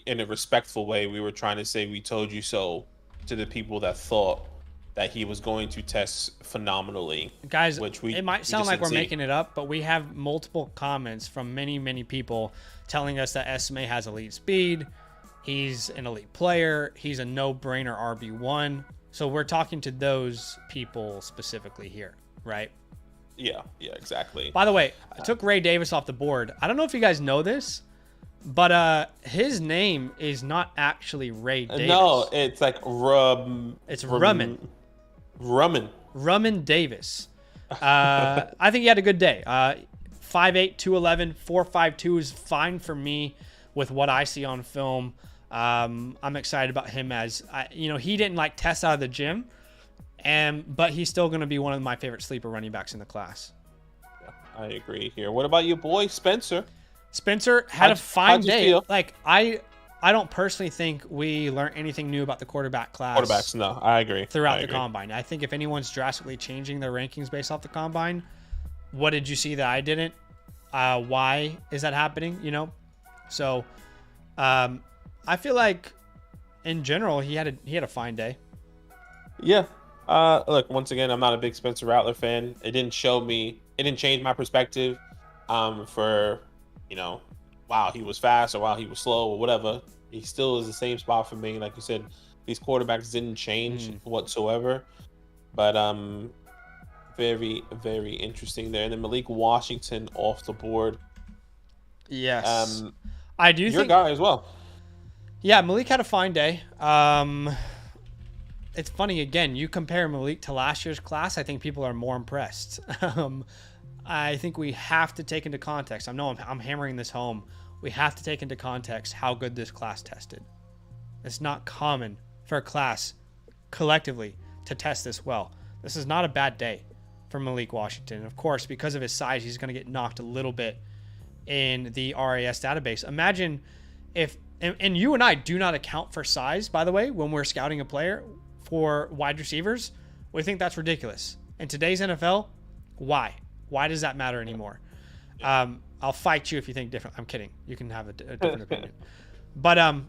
in a respectful way, we were trying to say we told you so to the people that thought that he was going to test phenomenally. Guys, it might sound like we're making it up, but we have multiple comments from many, many people telling us that Estime has elite speed. He's an elite player. He's a no-brainer RB1. So we're talking to those people specifically here, right? Yeah, exactly. By the way, I took Ray Davis off the board. I don't know if you guys know this, but his name is not actually Ray Davis. No, it's like It's Rumman. Rumman Davis. I think he had a good day. 5'8", 211, 4.52 is fine for me with what I see on film. I'm excited about him as, he didn't test out of the gym, But he's still going to be one of my favorite sleeper running backs in the class. Yeah, I agree here. What about your boy Spencer? Spencer had a fine day. Like I don't personally think we learned anything new about the quarterback class. Quarterbacks, no, I agree. Throughout the combine, I think if anyone's drastically changing their rankings based off the combine, what did you see that I didn't? Why is that happening? You know, so I feel like in general he had a fine day. Yeah. Look, once again, I'm not a big Spencer Rattler fan. It didn't change my perspective. For wow, he was fast or wow, he was slow or whatever. He still is the same spot for me. Like you said, these quarterbacks didn't change whatsoever. But very, very interesting there. And then Malik Washington off the board. Yes. I do your guy as well. Yeah, Malik had a fine day. It's funny, again, you compare Malik to last year's class, I think people are more impressed. I think we have to take into context. I'm hammering this home. We have to take into context how good this class tested. It's not common for a class collectively to test this well. This is not a bad day for Malik Washington. Of course, because of his size, he's going to get knocked a little bit in the RAS database. Imagine if, and you and I do not account for size, by the way, when we're scouting a player for wide receivers. We think that's ridiculous. In today's NFL, why? Why does that matter anymore? I'll fight you if you think different. I'm kidding. You can have a different opinion. But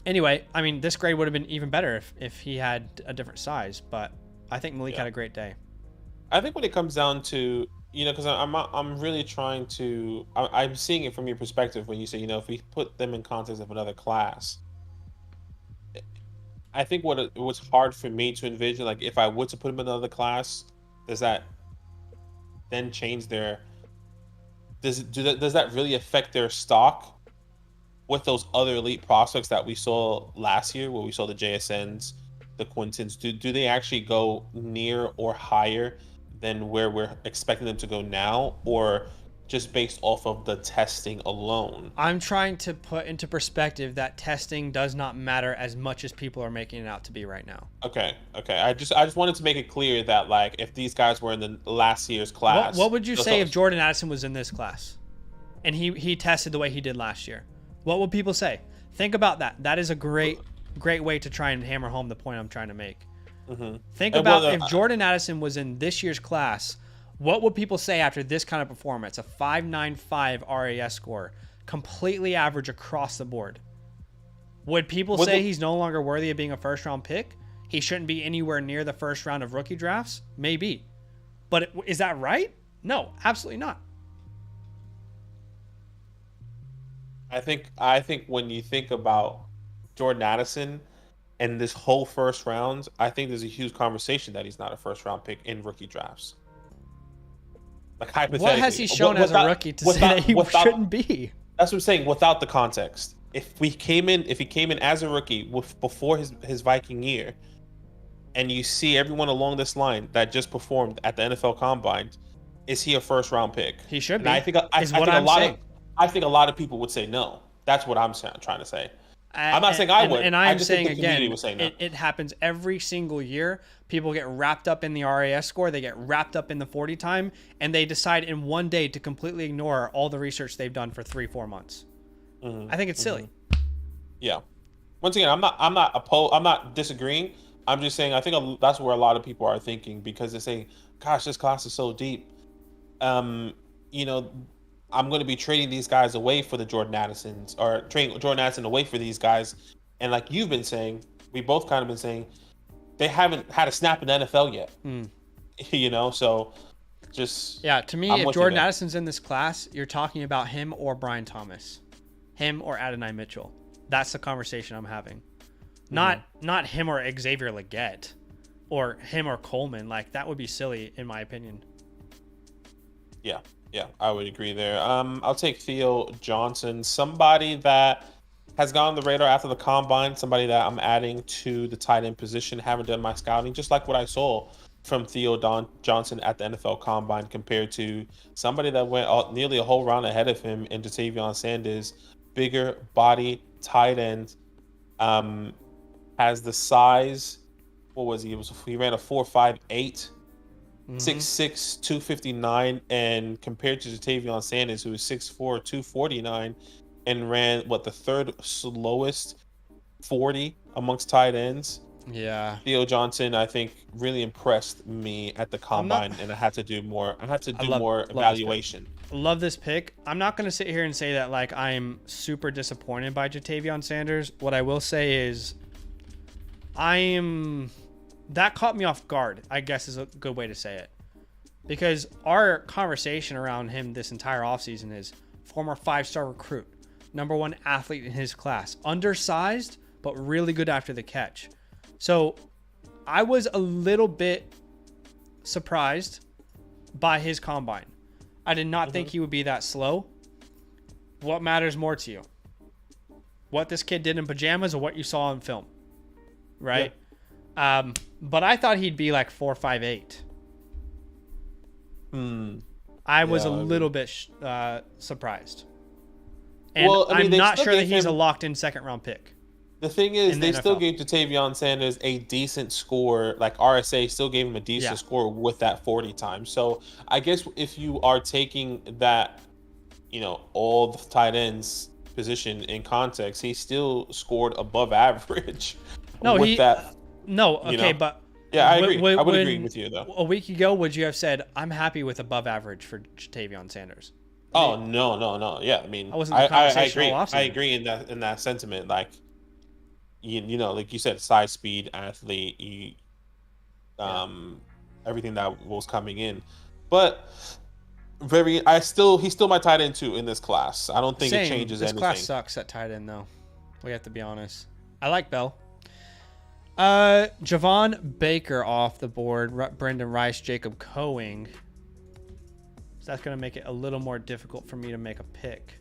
anyway, I mean, this grade would have been even better if he had a different size. But I think Malik had a great day. I think when it comes down to, because I'm really trying to, I'm seeing it from your perspective when you say, if we put them in context of another class. I think what was hard for me to envision, like if I were to put them in another class, does that then change their? Does that really affect their stock with those other elite prospects that we saw last year, where we saw the JSNs, the Quintons? Do they actually go near or higher than where we're expecting them to go now, or just based off of the testing alone? I'm trying to put into perspective that testing does not matter as much as people are making it out to be right now. Okay. I just wanted to make it clear that, like, if these guys were in the last year's class, what would you say if Jordan Addison was in this class and he tested the way he did last year? What would people say? Think about that. That is a great way to try and hammer home the point I'm trying to make. Think about if Jordan Addison was in this year's class. What would people say after this kind of performance? A 5.95 RAS score, completely average across the board. Would people say he's no longer worthy of being a first-round pick? He shouldn't be anywhere near the first round of rookie drafts? Maybe. But is that right? No, absolutely not. I think when you think about Jordan Addison and this whole first round, I think there's a huge conversation that he's not a first-round pick in rookie drafs. Like, hypothetically, what has he shown as a rookie to say that he shouldn't be? That's what I'm saying. Without the context, if he came in as a rookie before his Viking year, and you see everyone along this line that just performed at the NFL Combine, is he a first round pick? He should be. And I think a lot of people would say no. That's what I'm trying to say. I'm not saying I would. And I am saying again, it happens every single year. People get wrapped up in the RAS score. They get wrapped up in the 40 time, and they decide in one day to completely ignore all the research they've done for 3-4 months. I think it's silly. Yeah. Once again, I'm not disagreeing. I'm just saying I think that's where a lot of people are thinking, because they're saying, "Gosh, this class is so deep." I'm going to be trading these guys away for the Jordan Addisons, or trading Jordan Addison away for these guys. And like you've been saying, we both kind of been saying, they haven't had a snap in the NFL yet. So just... Yeah, to me, if Jordan Addison's in this class, you're talking about him or Brian Thomas. Him or Adonai Mitchell. That's the conversation I'm having. Not him or Xavier Legette. Or him or Coleman. Like, that would be silly, in my opinion. Yeah, I would agree there. I'll take Theo Johnson, somebody that has gone on the radar after the combine, somebody that I'm adding to the tight end position. Haven't done my scouting, just like what I saw from Theo Johnson at the NFL Combine compared to somebody that went nearly a whole round ahead of him in Jatavion Sanders. Bigger body, tight end, has the size what was he? He ran a 4.58, 6'6", 259, and compared to Ja'Tavion Sanders, who was 6'4", 249, and ran the third slowest 40 amongst tight ends. Yeah. Theo Johnson, I think, really impressed me at the combine, and I had to do more. I had to do more evaluation. Love this pick. I'm not going to sit here and say that like I'm super disappointed by Ja'Tavion Sanders. What I will say is that caught me off guard, I guess is a good way to say it. Because our conversation around him this entire offseason is former 5-star recruit, #1 athlete in his class, undersized, but really good after the catch. So I was a little bit surprised by his combine. I did not think he would be that slow. What matters more to you? What this kid did in pajamas or what you saw on film? Right? Yeah. But I thought he'd be like 4.58. I was a little bit surprised. And I'm not sure that he's a locked-in second-round pick. The thing is, they still gave Ja'Tavion Sanders a decent score. Like RSA still gave him a decent score with that 40 time. So I guess if you are taking that, all the tight ends position in context, he still scored above average. No, with that. No, okay, but yeah, I agree. I would agree with you though. A week ago, would you have said, "I'm happy with above average for Ja'Tavion Sanders"? Oh no. Yeah, I mean, I agree in that sentiment. Like. Like you said, size, speed, athlete, everything that was coming in, but he's still my tight end too in this class. I don't think it changes anything. This class sucks at tight end though. We have to be honest. I like Bell. Javon Baker off the board. Brendan Rice, Jacob Coing. So that's gonna make it a little more difficult for me to make a pick.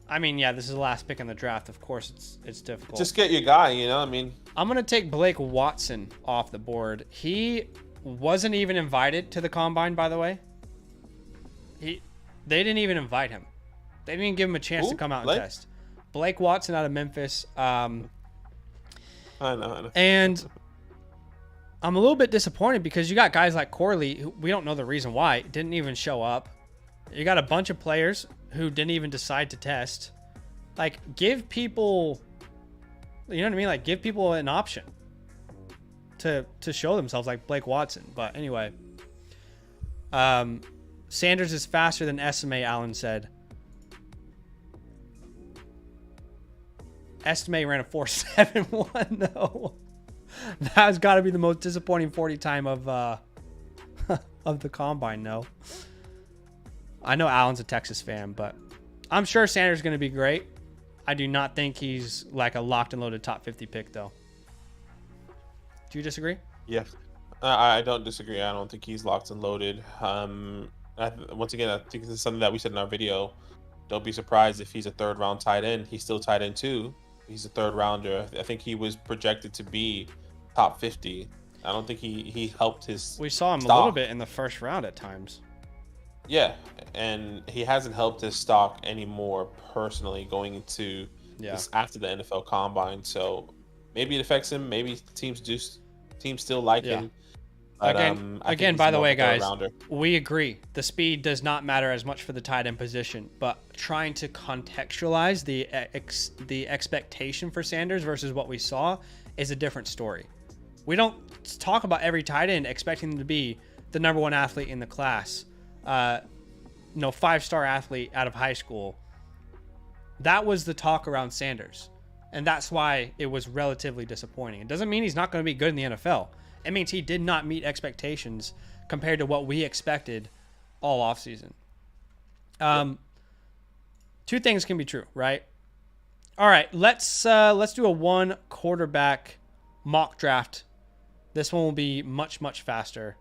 I mean, yeah, this is the last pick in the draft. Of course, it's difficult. Just get your guy, I mean. I'm going to take Blake Watson off the board. He wasn't even invited to the combine, by the way. They didn't even invite him. They didn't even give him a chance to come out and test. Blake Watson out of Memphis. I know. And I'm a little bit disappointed because you got guys like Corley, who we don't know the reason why, didn't even show up. You got a bunch of players who didn't even decide to test. Like, give people, you know what I mean? Like, give people an option to show themselves, like Blake Watson. But anyway, Sanders is faster than Estimate, Allen said. Estimate ran a 4.71 though. That's got to be the most disappointing 40 time of the combine, no. I know Allen's a Texas fan, but I'm sure Sanders is going to be great. I do not think he's like a locked and loaded top 50 pick, though. Do you disagree? Yeah, I don't disagree. I don't think he's locked and loaded. Once again, I think this is something that we said in our video. Don't be surprised if he's a third-round tight end. He's still tight end, too. He's a third-rounder. I think he was projected to be top 50. I don't think he helped his We saw him stock. A little bit in the first round at times. Yeah, and he hasn't helped his stock anymore personally going into this after the NFL Combine. So maybe it affects him. Maybe teams still like him. But, again, by the way, guys, we agree. The speed does not matter as much for the tight end position, but trying to contextualize the expectation for Sanders versus what we saw is a different story. We don't talk about every tight end expecting them to be the #1 athlete in the class. 5-star athlete out of high school. That was the talk around Sanders. And that's why it was relatively disappointing. It doesn't mean he's not going to be good in the NFL. It means he did not meet expectations compared to what we expected all offseason. Two things can be true, right? All right, let's do a 1 quarterback mock draft. This one will be much, much faster.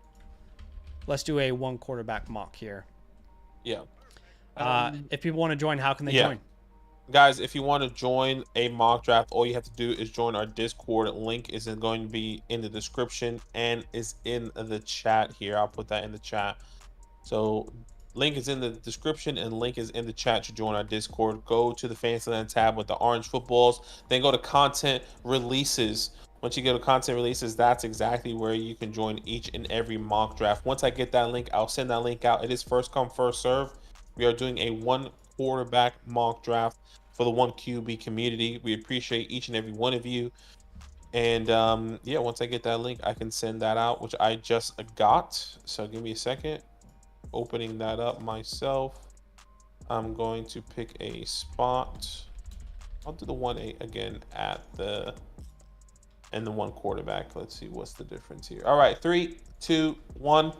Let's do a 1 quarterback mock here. Yeah. If people want to join, how can they join? Guys, if you want to join a mock draft, all you have to do is join our Discord. Link is going to be in the description and is in the chat here. I'll put that in the chat. So Link is in the description and link is in the chat to join our Discord. Go to the Fantasyland tab with the orange footballs. Then go to content releases. Once you go to content releases, that's exactly where you can join each and every mock draft. Once I get that link, I'll send that link out. It is first come, first serve. We are doing a 1 quarterback mock draft for the 1 QB community. We appreciate each and every one of you. And yeah, once I get that link, I can send that out, which I just got. So give me a second. Opening that up myself. I'm going to pick a spot. I'll do the 1-8 again at the and the 1 quarterback. Let's see what's the difference here. All right, 3, 2, 1.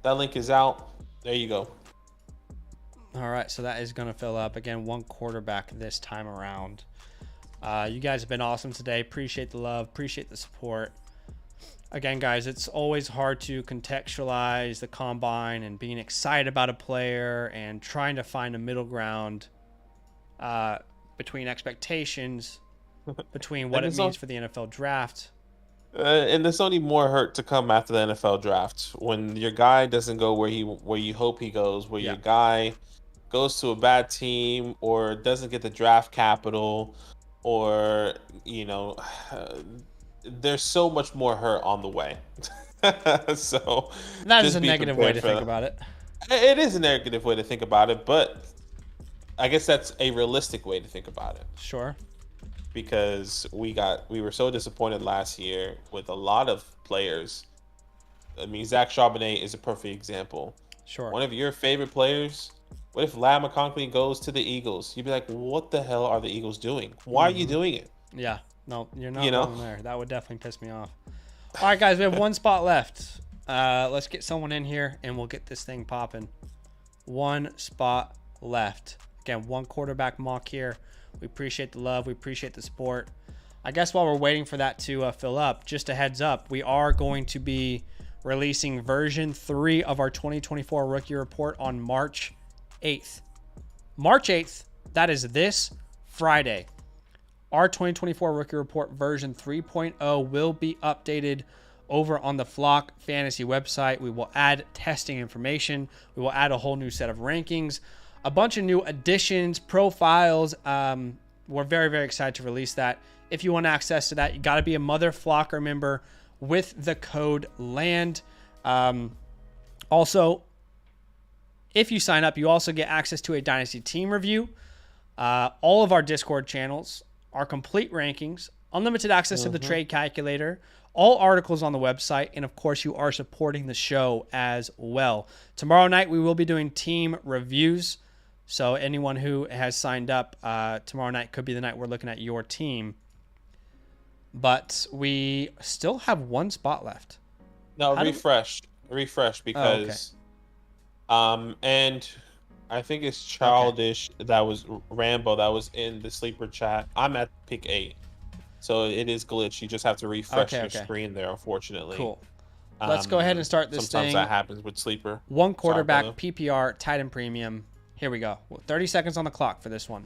That link is out. There you go. All right, so that is going to fill up again. 1 quarterback this time around. You guys have been awesome today. Appreciate the love. Appreciate the support. Again, guys, it's always hard to contextualize the combine and being excited about a player and trying to find a middle ground between expectations, between what it means for the NFL draft. And there's only more hurt to come after the NFL draft when your guy doesn't go where you hope he goes, where your guy goes to a bad team or doesn't get the draft capital, or there's so much more hurt on the way. So that is a negative way to think about it. It is a negative way to think about it, but I guess that's a realistic way to think about it. Sure. Because we were so disappointed last year with a lot of players. I mean, Zach Charbonnet is a perfect example. Sure. One of your favorite players. What if Ladd McConkey goes to the Eagles? You'd be like, what the hell are the Eagles doing? Why are you doing it? Yeah. No, you're not going there. That would definitely piss me off. All right, guys, we have 1 spot left. Let's get someone in here, and we'll get this thing popping. 1 spot left. Again, 1 quarterback mock here. We appreciate the love. We appreciate the support. I guess while we're waiting for that to fill up, just a heads up, we are going to be releasing version 3 of our 2024 rookie report on March 8th. March 8th, that is this Friday. Our 2024 rookie report version 3.0 will be updated over on the Flock Fantasy website. We will add testing information. We will add a whole new set of rankings, a bunch of new additions, profiles. We're very, very excited to release that. If you want access to that, you got to be a Mother Flocker member with the code LAND. Also, if you sign up, you also get access to a Dynasty team review, all of our Discord channels, our complete rankings, unlimited access to the trade calculator, all articles on the website, and of course, you are supporting the show as well. Tomorrow night, we will be doing team reviews. So anyone who has signed up, tomorrow night could be the night we're looking at your team. But we still have 1 spot left. No, refresh because, and I think it's Childish that was Rambo that was in the sleeper chat. I'm at pick 8, so it is glitched. You just have to refresh your screen there, unfortunately. Cool. Let's go ahead and start this sometimes thing. That happens with sleeper. 1 quarterback, PPR, tight end premium. Here we go. 30 seconds on the clock for this one.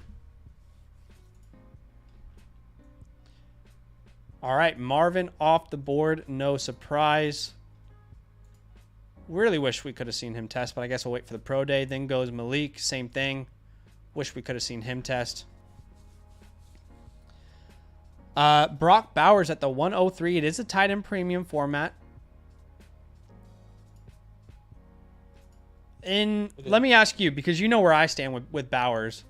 All right, Marvin off the board. No surprise. Really wish we could have seen him test, but I guess we'll wait for the pro day. Then goes Malik. Same thing. Wish we could have seen him test. Brock Bowers at the 103. It is a tight end premium format. Let me ask you, because you know where I stand with Bowers.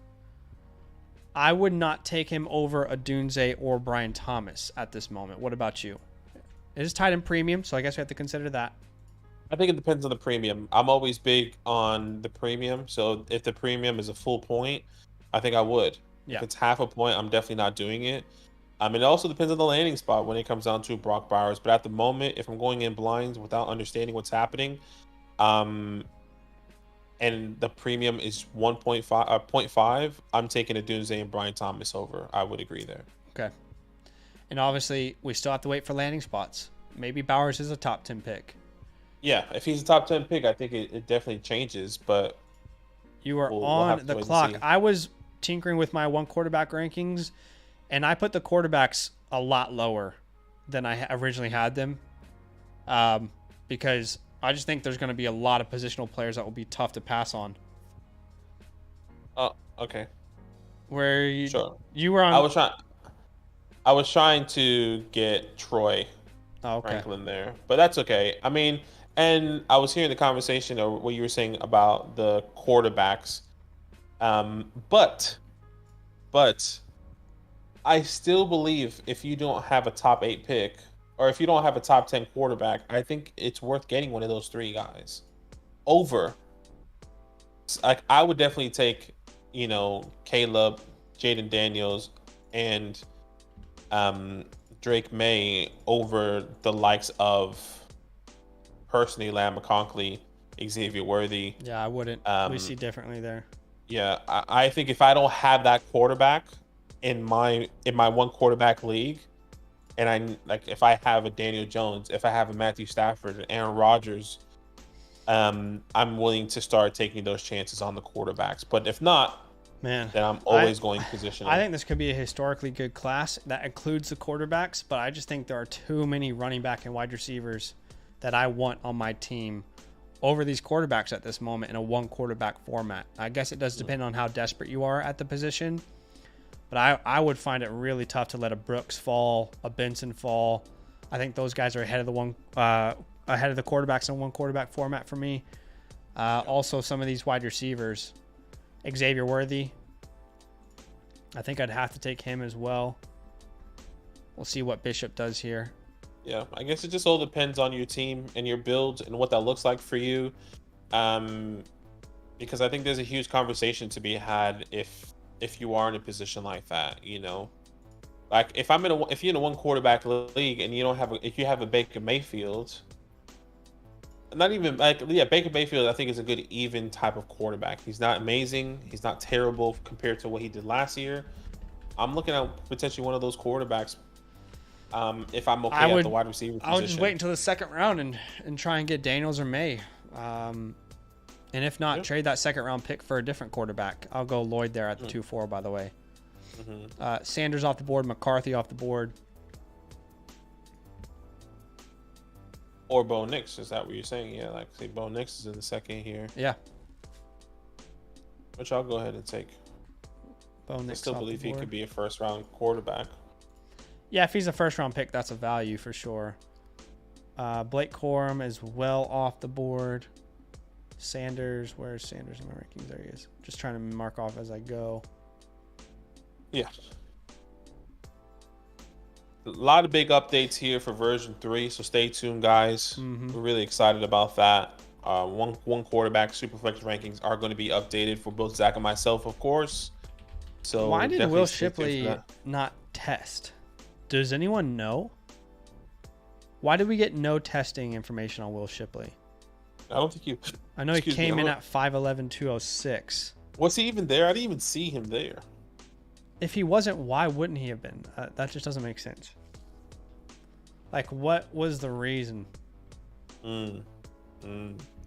I would not take him over a Dunze or Brian Thomas at this moment. What about you? It is tight end premium, so I guess we have to consider that. I think it depends on the premium. I'm always big on the premium, so if the premium is a full point, I think I would. Yeah. If it's half a point, I'm definitely not doing it. It also depends on the landing spot when it comes down to Brock Bowers. But at the moment, if I'm going in blinds without understanding what's happening, and the premium is 0.5, I'm taking a Dunze and Brian Thomas over. I would agree there. Okay. And obviously, we still have to wait for landing spots. Maybe Bowers is a top 10 pick. Yeah, if he's a top 10 pick, I think it definitely changes. But you are on the clock. I was tinkering with my 1 quarterback rankings, and I put the quarterbacks a lot lower than I originally had them, because I just think there's going to be a lot of positional players that will be tough to pass on. Oh, okay. Where you, sure. You were on. I was trying to get Troy Franklin there, but that's okay. I mean, and I was hearing the conversation or what you were saying about the quarterbacks. But I still believe if you don't have a top 8 pick or if you don't have a top 10 quarterback, I think it's worth getting one of those 3 guys over. Like I would definitely take, Caleb, Jaden Daniels, and Drake May over the likes of personally Lamb McConkley, Xavier Worthy. Yeah, I wouldn't. We see differently there. Yeah, I think if I don't have that quarterback in my one quarterback league, and if I have a Daniel Jones, if I have a Matthew Stafford, Aaron Rodgers, I'm willing to start taking those chances on the quarterbacks. But if not, then I'm always going positional. I think this could be a historically good class that includes the quarterbacks, but I just think there are too many running back and wide receivers that I want on my team over these quarterbacks at this moment in a 1 quarterback format. I guess it does depend on how desperate you are at the position, but I would find it really tough to let a Brooks fall, a Benson fall. I think those guys are ahead of the quarterbacks in 1 quarterback format for me. Also, some of these wide receivers, Xavier Worthy, I think I'd have to take him as well. We'll see what Bishop does here. Yeah, I guess it just all depends on your team and your build and what that looks like for you. Because I think there's a huge conversation to be had if you are in a position like that, Like if you're in a 1 quarterback league and if you have a Baker Mayfield, Baker Mayfield I think is a good even type of quarterback. He's not amazing, he's not terrible compared to what he did last year. I'm looking at potentially one of those quarterbacks. If I'm okay at the wide receiver position. I would just wait until the 2nd round and try and get Daniels or May. And if not, trade that 2nd round pick for a different quarterback. I'll go Lloyd there at the 2-4, by the way. Sanders off the board, McCarthy off the board. Or Bo Nix, is that what you're saying? Yeah, like say Bo Nix is in the 2nd here. Yeah. Which I'll go ahead and take. Bo Nix. I still believe he could be a 1st round quarterback. Yeah, if he's a 1st round pick, that's a value for sure. Blake Corum is well off the board. Sanders, where's Sanders in my rankings? There he is. Just trying to mark off as I go. Yeah. A lot of big updates here for version 3, so stay tuned, guys. We're really excited about that. One quarterback Superflex rankings are going to be updated for both Zach and myself, of course. So why did Will Shipley not test? Does anyone know? Why did we get no testing information on Will Shipley? I don't think you. I know he came in at 5'11", 206. Was he even there? I didn't even see him there. If he wasn't, why wouldn't he have been? That just doesn't make sense. Like, what was the reason? Not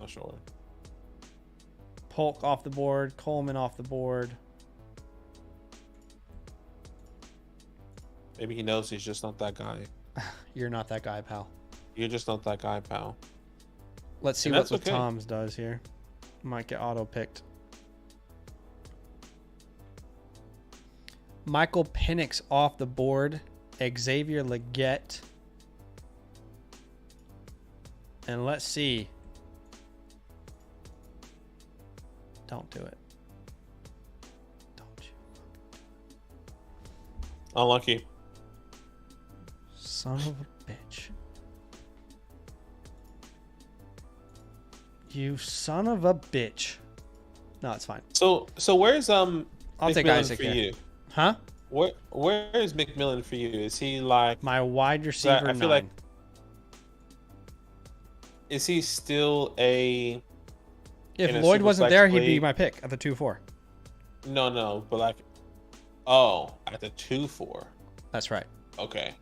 sure. Polk off the board. Coleman off the board. Maybe he knows he's just not that guy. You're not that guy, pal. You're just not that guy, pal. Let's see what the Toms does here. Might get auto-picked. Michael Penix off the board. Xavier Legette. And let's see. Don't do it. Don't you. Unlucky. Son of a bitch. You son of a bitch. No, it's fine. So where's I'll take Isaac for here. you? Huh? Where is McMillan for you? Is he like my wide receiver? I feel like. Is he still a? If Lloyd wasn't there, he'd be my pick at the 2-4. No, but like, at the 2-4. That's right. Okay,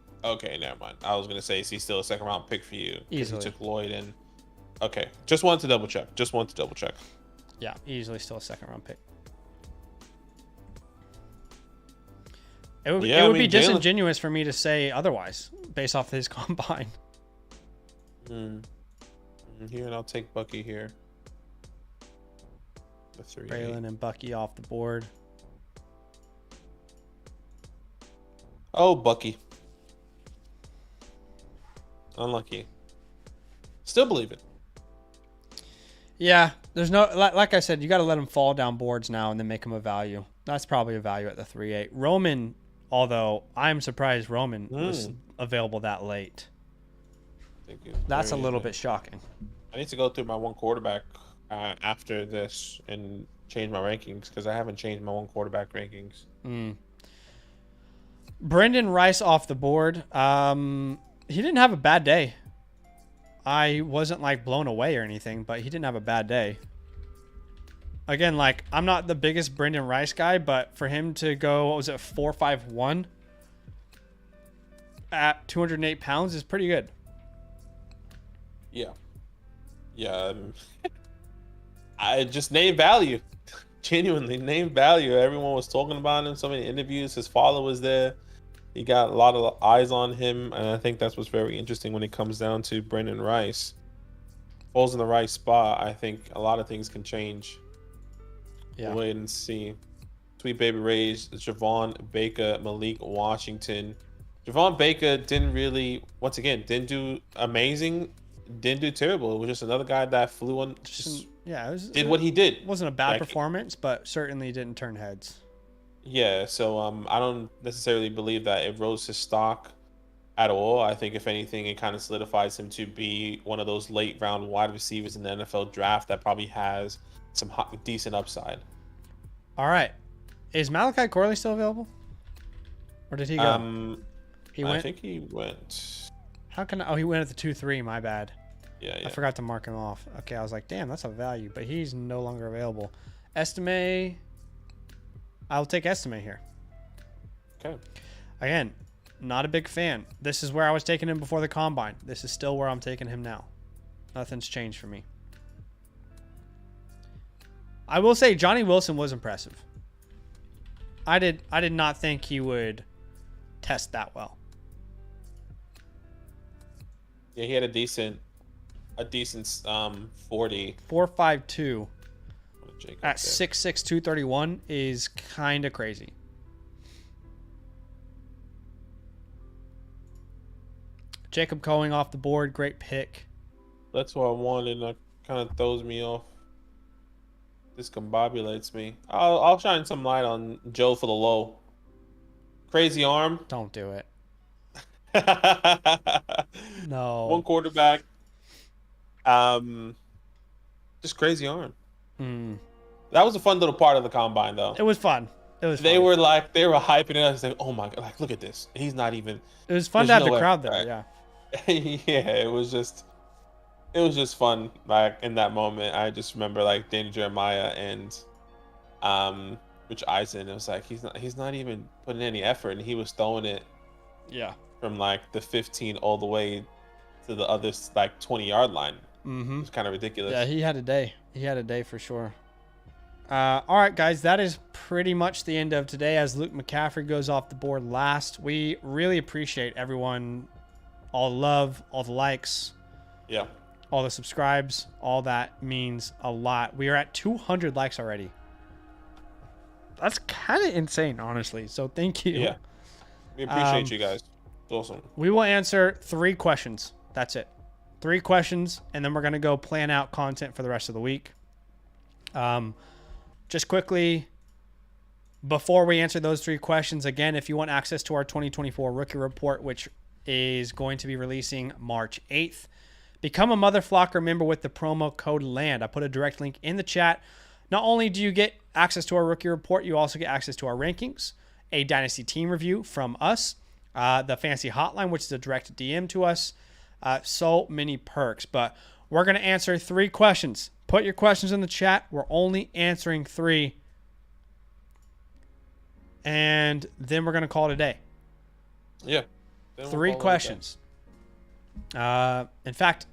never mind. I was gonna say, is he still a 2nd round pick for you? Easily. He took Lloyd and. Okay, just wanted to double check. Yeah, easily still a 2nd round pick. It would be disingenuous for me to say otherwise based off his combine. Here, and I'll take Bucky here. The 3-8. Braylon and Bucky off the board. Oh, Bucky. Unlucky. Still believe it. Yeah, there's no, like I said, you got to let him fall down boards now and then make him a value. That's probably a value at the 3-8. Roman, although I'm surprised Roman was available that late. Thank you. That's a little bit shocking. I need to go through my one quarterback after this and change my rankings because I haven't changed my one quarterback rankings. Brendan Rice off the board. He didn't have a bad day. I wasn't like blown away or anything, but he didn't have a bad day. Again, like I'm not the biggest Brendan Rice guy, but for him to go, what was it, 4.51 at 208 pounds is pretty good. Yeah. I just name value. Genuinely name value. Everyone was talking about him. So many interviews. His father was there. He got a lot of eyes on him, and I think that's what's very interesting when it comes down to Brendan Rice. Falls in the right spot. I think a lot of things can change. Yeah. We'll wait and see. Sweet Baby Rays, Javon Baker, Malik Washington. Javon Baker didn't didn't do amazing, didn't do terrible. It was just another guy that flew on, did what he did. It wasn't a bad performance, but certainly didn't turn heads. Yeah, so I don't necessarily believe that it rose his stock at all. I think if anything, it kind of solidifies him to be one of those late round wide receivers in the NFL draft that probably has some decent upside. All right, is Malachi Corley still available, or did he go? I think he went. How can he went at the 2-3? My bad. Yeah. I forgot to mark him off. Okay, I was like, damn, that's a value, but he's no longer available. Estime. I'll take Estime here. Okay. Again, not a big fan. This is where I was taking him before the combine. This is still where I'm taking him now. Nothing's changed for me. I will say Johnny Wilson was impressive. I did not think he would test that well. Yeah, he had a decent 40. 4.52 at 6'6", 231 is kind of crazy. Jacob Coing off the board, great pick. That's what I wanted. That kind of throws me off. Discombobulates me. I'll shine some light on Joe for the low. Crazy arm. Don't do it. No. One quarterback. Just crazy arm. That was a fun little part of the combine, though. It was fun. They were hyping it up. Like, oh my god! Like, look at this. He's not even. It was fun to have the crowd there. Yeah. Yeah, it was just fun. Like in that moment, I just remember like Danny Jeremiah and Rich Eisen. It was like he's not even putting any effort, and he was throwing it. Yeah. From like the 15 all the way to the other like 20-yard line. Mm-hmm. It's kind of ridiculous. Yeah, he had a day. He had a day for sure. All right, guys, that is pretty much the end of today as Luke McCaffrey goes off the board last. We really appreciate everyone, all the love, all the likes, all the subscribes. All that means a lot. We are at 200 likes already. That's kind of insane, honestly. So thank you. Yeah, we appreciate you guys. It's awesome. We will answer 3 questions. That's it. 3 questions, and then we're going to go plan out content for the rest of the week. Just quickly, before we answer those 3 questions, again, if you want access to our 2024 rookie report, which is going to be releasing March 8th, become a Mother Flocker member with the promo code LAND. I put a direct link in the chat. Not only do you get access to our rookie report, you also get access to our rankings, a Dynasty team review from us, the Fantasy Hotline, which is a direct DM to us, so many perks. But we're going to answer 3 questions. Put your questions in the chat. We're only answering 3. And then we're going to call it a day. Yeah. 3 questions. In fact,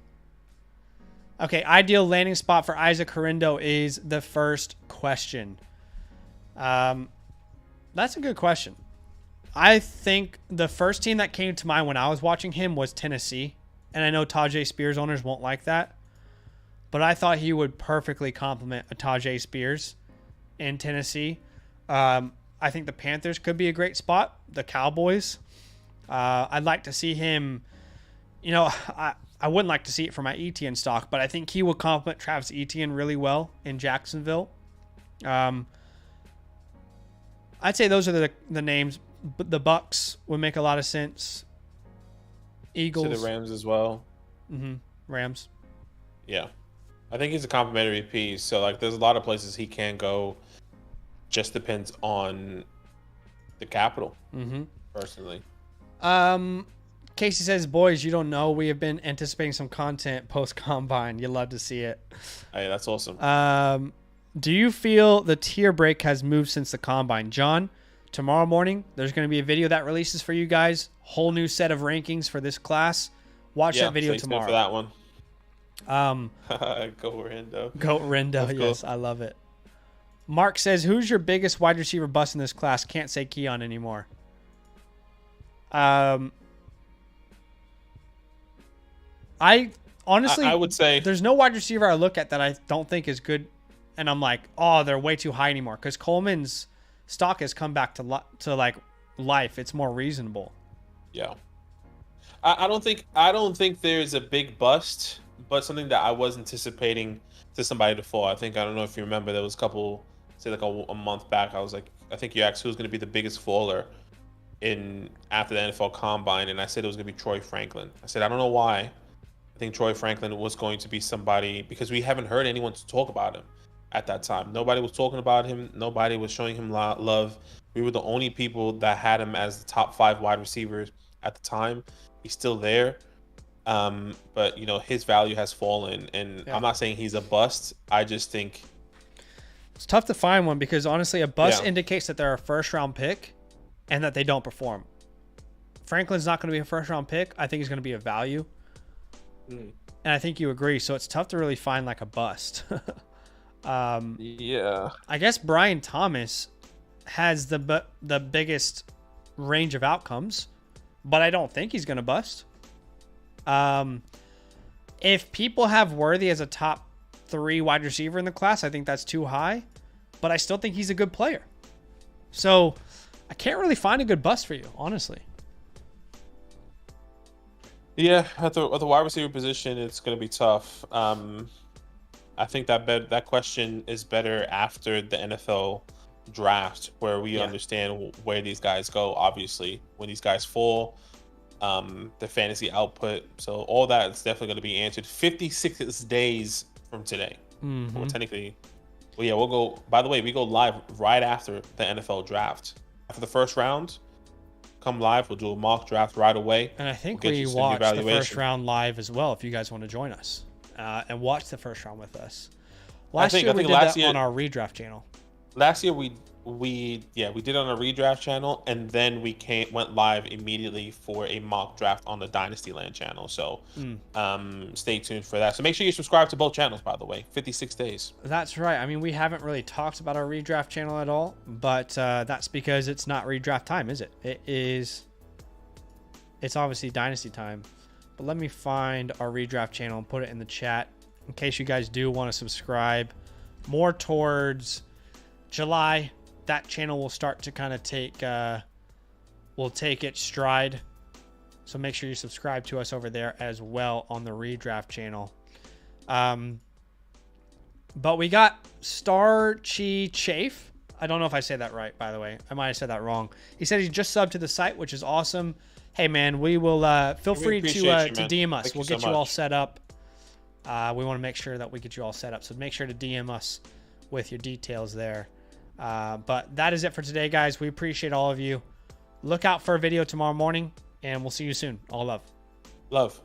okay, ideal landing spot for Isaac Horindo is the first question. That's a good question. I think the first team that came to mind when I was watching him was Tennessee. And I know Tajay Spears owners won't like that. but I thought he would perfectly complement Tajay Spears in Tennessee. I think the Panthers could be a great spot. The Cowboys. I'd like to see him. You know, I wouldn't like to see it for my Etienne stock, but I think he would complement Travis Etienne really well in Jacksonville. I'd say those are the names. The Bucks would make a lot of sense. Eagles. To the Rams as well. Mm-hmm. Rams. Yeah. I think he's a complimentary piece. So, like, there's a lot of places he can go. Just depends on the capital, personally. Casey says, boys, you don't know. We have been anticipating some content post-combine. You love to see it. Hey, that's awesome. Do you feel the tier break has moved since the combine? John, tomorrow morning, there's going to be a video that releases for you guys. Whole new set of rankings for this class. Watch that video tomorrow. For that one. Go Rindo, yes, I love it. Mark says, who's your biggest wide receiver bust in this class? Can't say Keon anymore. I honestly, I would say there's no wide receiver I look at that I don't think is good, and I'm like, oh, they're way too high anymore. Because Coleman's stock has come back to like life. It's more reasonable. Yeah, I don't think there's a big bust, but something that I was anticipating to somebody to fall. I don't know if you remember, there was a couple, say like a month back. I think you asked who's going to be the biggest faller after the NFL Combine, and I said it was going to be Troy Franklin. I said I don't know why. I think Troy Franklin was going to be somebody because we haven't heard anyone talk about him at that time. Nobody was talking about him. Nobody was showing him love. We were the only people that had him as the top 5 wide receivers at the time. He's still there. But you know, his value has fallen, and I'm not saying he's a bust. I just think it's tough to find one because honestly, a bust indicates that they're a first-round pick and that they don't perform. Franklin's not going to be a first-round pick. I think he's going to be a value, and I think you agree. So it's tough to really find like a bust. Yeah, I guess Brian Thomas has the biggest range of outcomes, but I don't think he's going to bust. If people have Worthy as a top 3 wide receiver in the class, I think that's too high, but I still think he's a good player. So I can't really find a good bust for you, honestly. Yeah, at the wide receiver position, it's going to be tough. I think that question is better after the NFL draft, where we understand where these guys go. Obviously, when these guys fall, the fantasy output. So all that is definitely going to be answered 56 days from today. Well, technically, we'll go. By the way, we go live right after the NFL draft. After the first round, come live. We'll do a mock draft right away. And I think we watch the first round live as well. If you guys want to join us and watch the first round with us. Last year we did that on our redraft channel. Last year we did on a redraft channel, and then we went live immediately for a mock draft on the DynastyLand channel. So stay tuned for that. So make sure you subscribe to both channels, by the way. 56 days. That's right. I mean, we haven't really talked about our redraft channel at all, but that's because it's not redraft time, is it? It's obviously Dynasty time. But let me find our redraft channel and put it in the chat in case you guys do want to subscribe more towards July. That channel will start to kind of take its stride. So make sure you subscribe to us over there as well on the redraft channel. But we got Starchy Chafe. I don't know if I say that right, by the way. I might have said that wrong. He said he just subbed to the site, which is awesome. Hey man, we will feel free to DM us. We'll get you all set up. We want to make sure that we get you all set up. So make sure to DM us with your details there. But that is it for today, guys. We appreciate all of you. Look out for a video tomorrow morning, and we'll see you soon. All love. Love.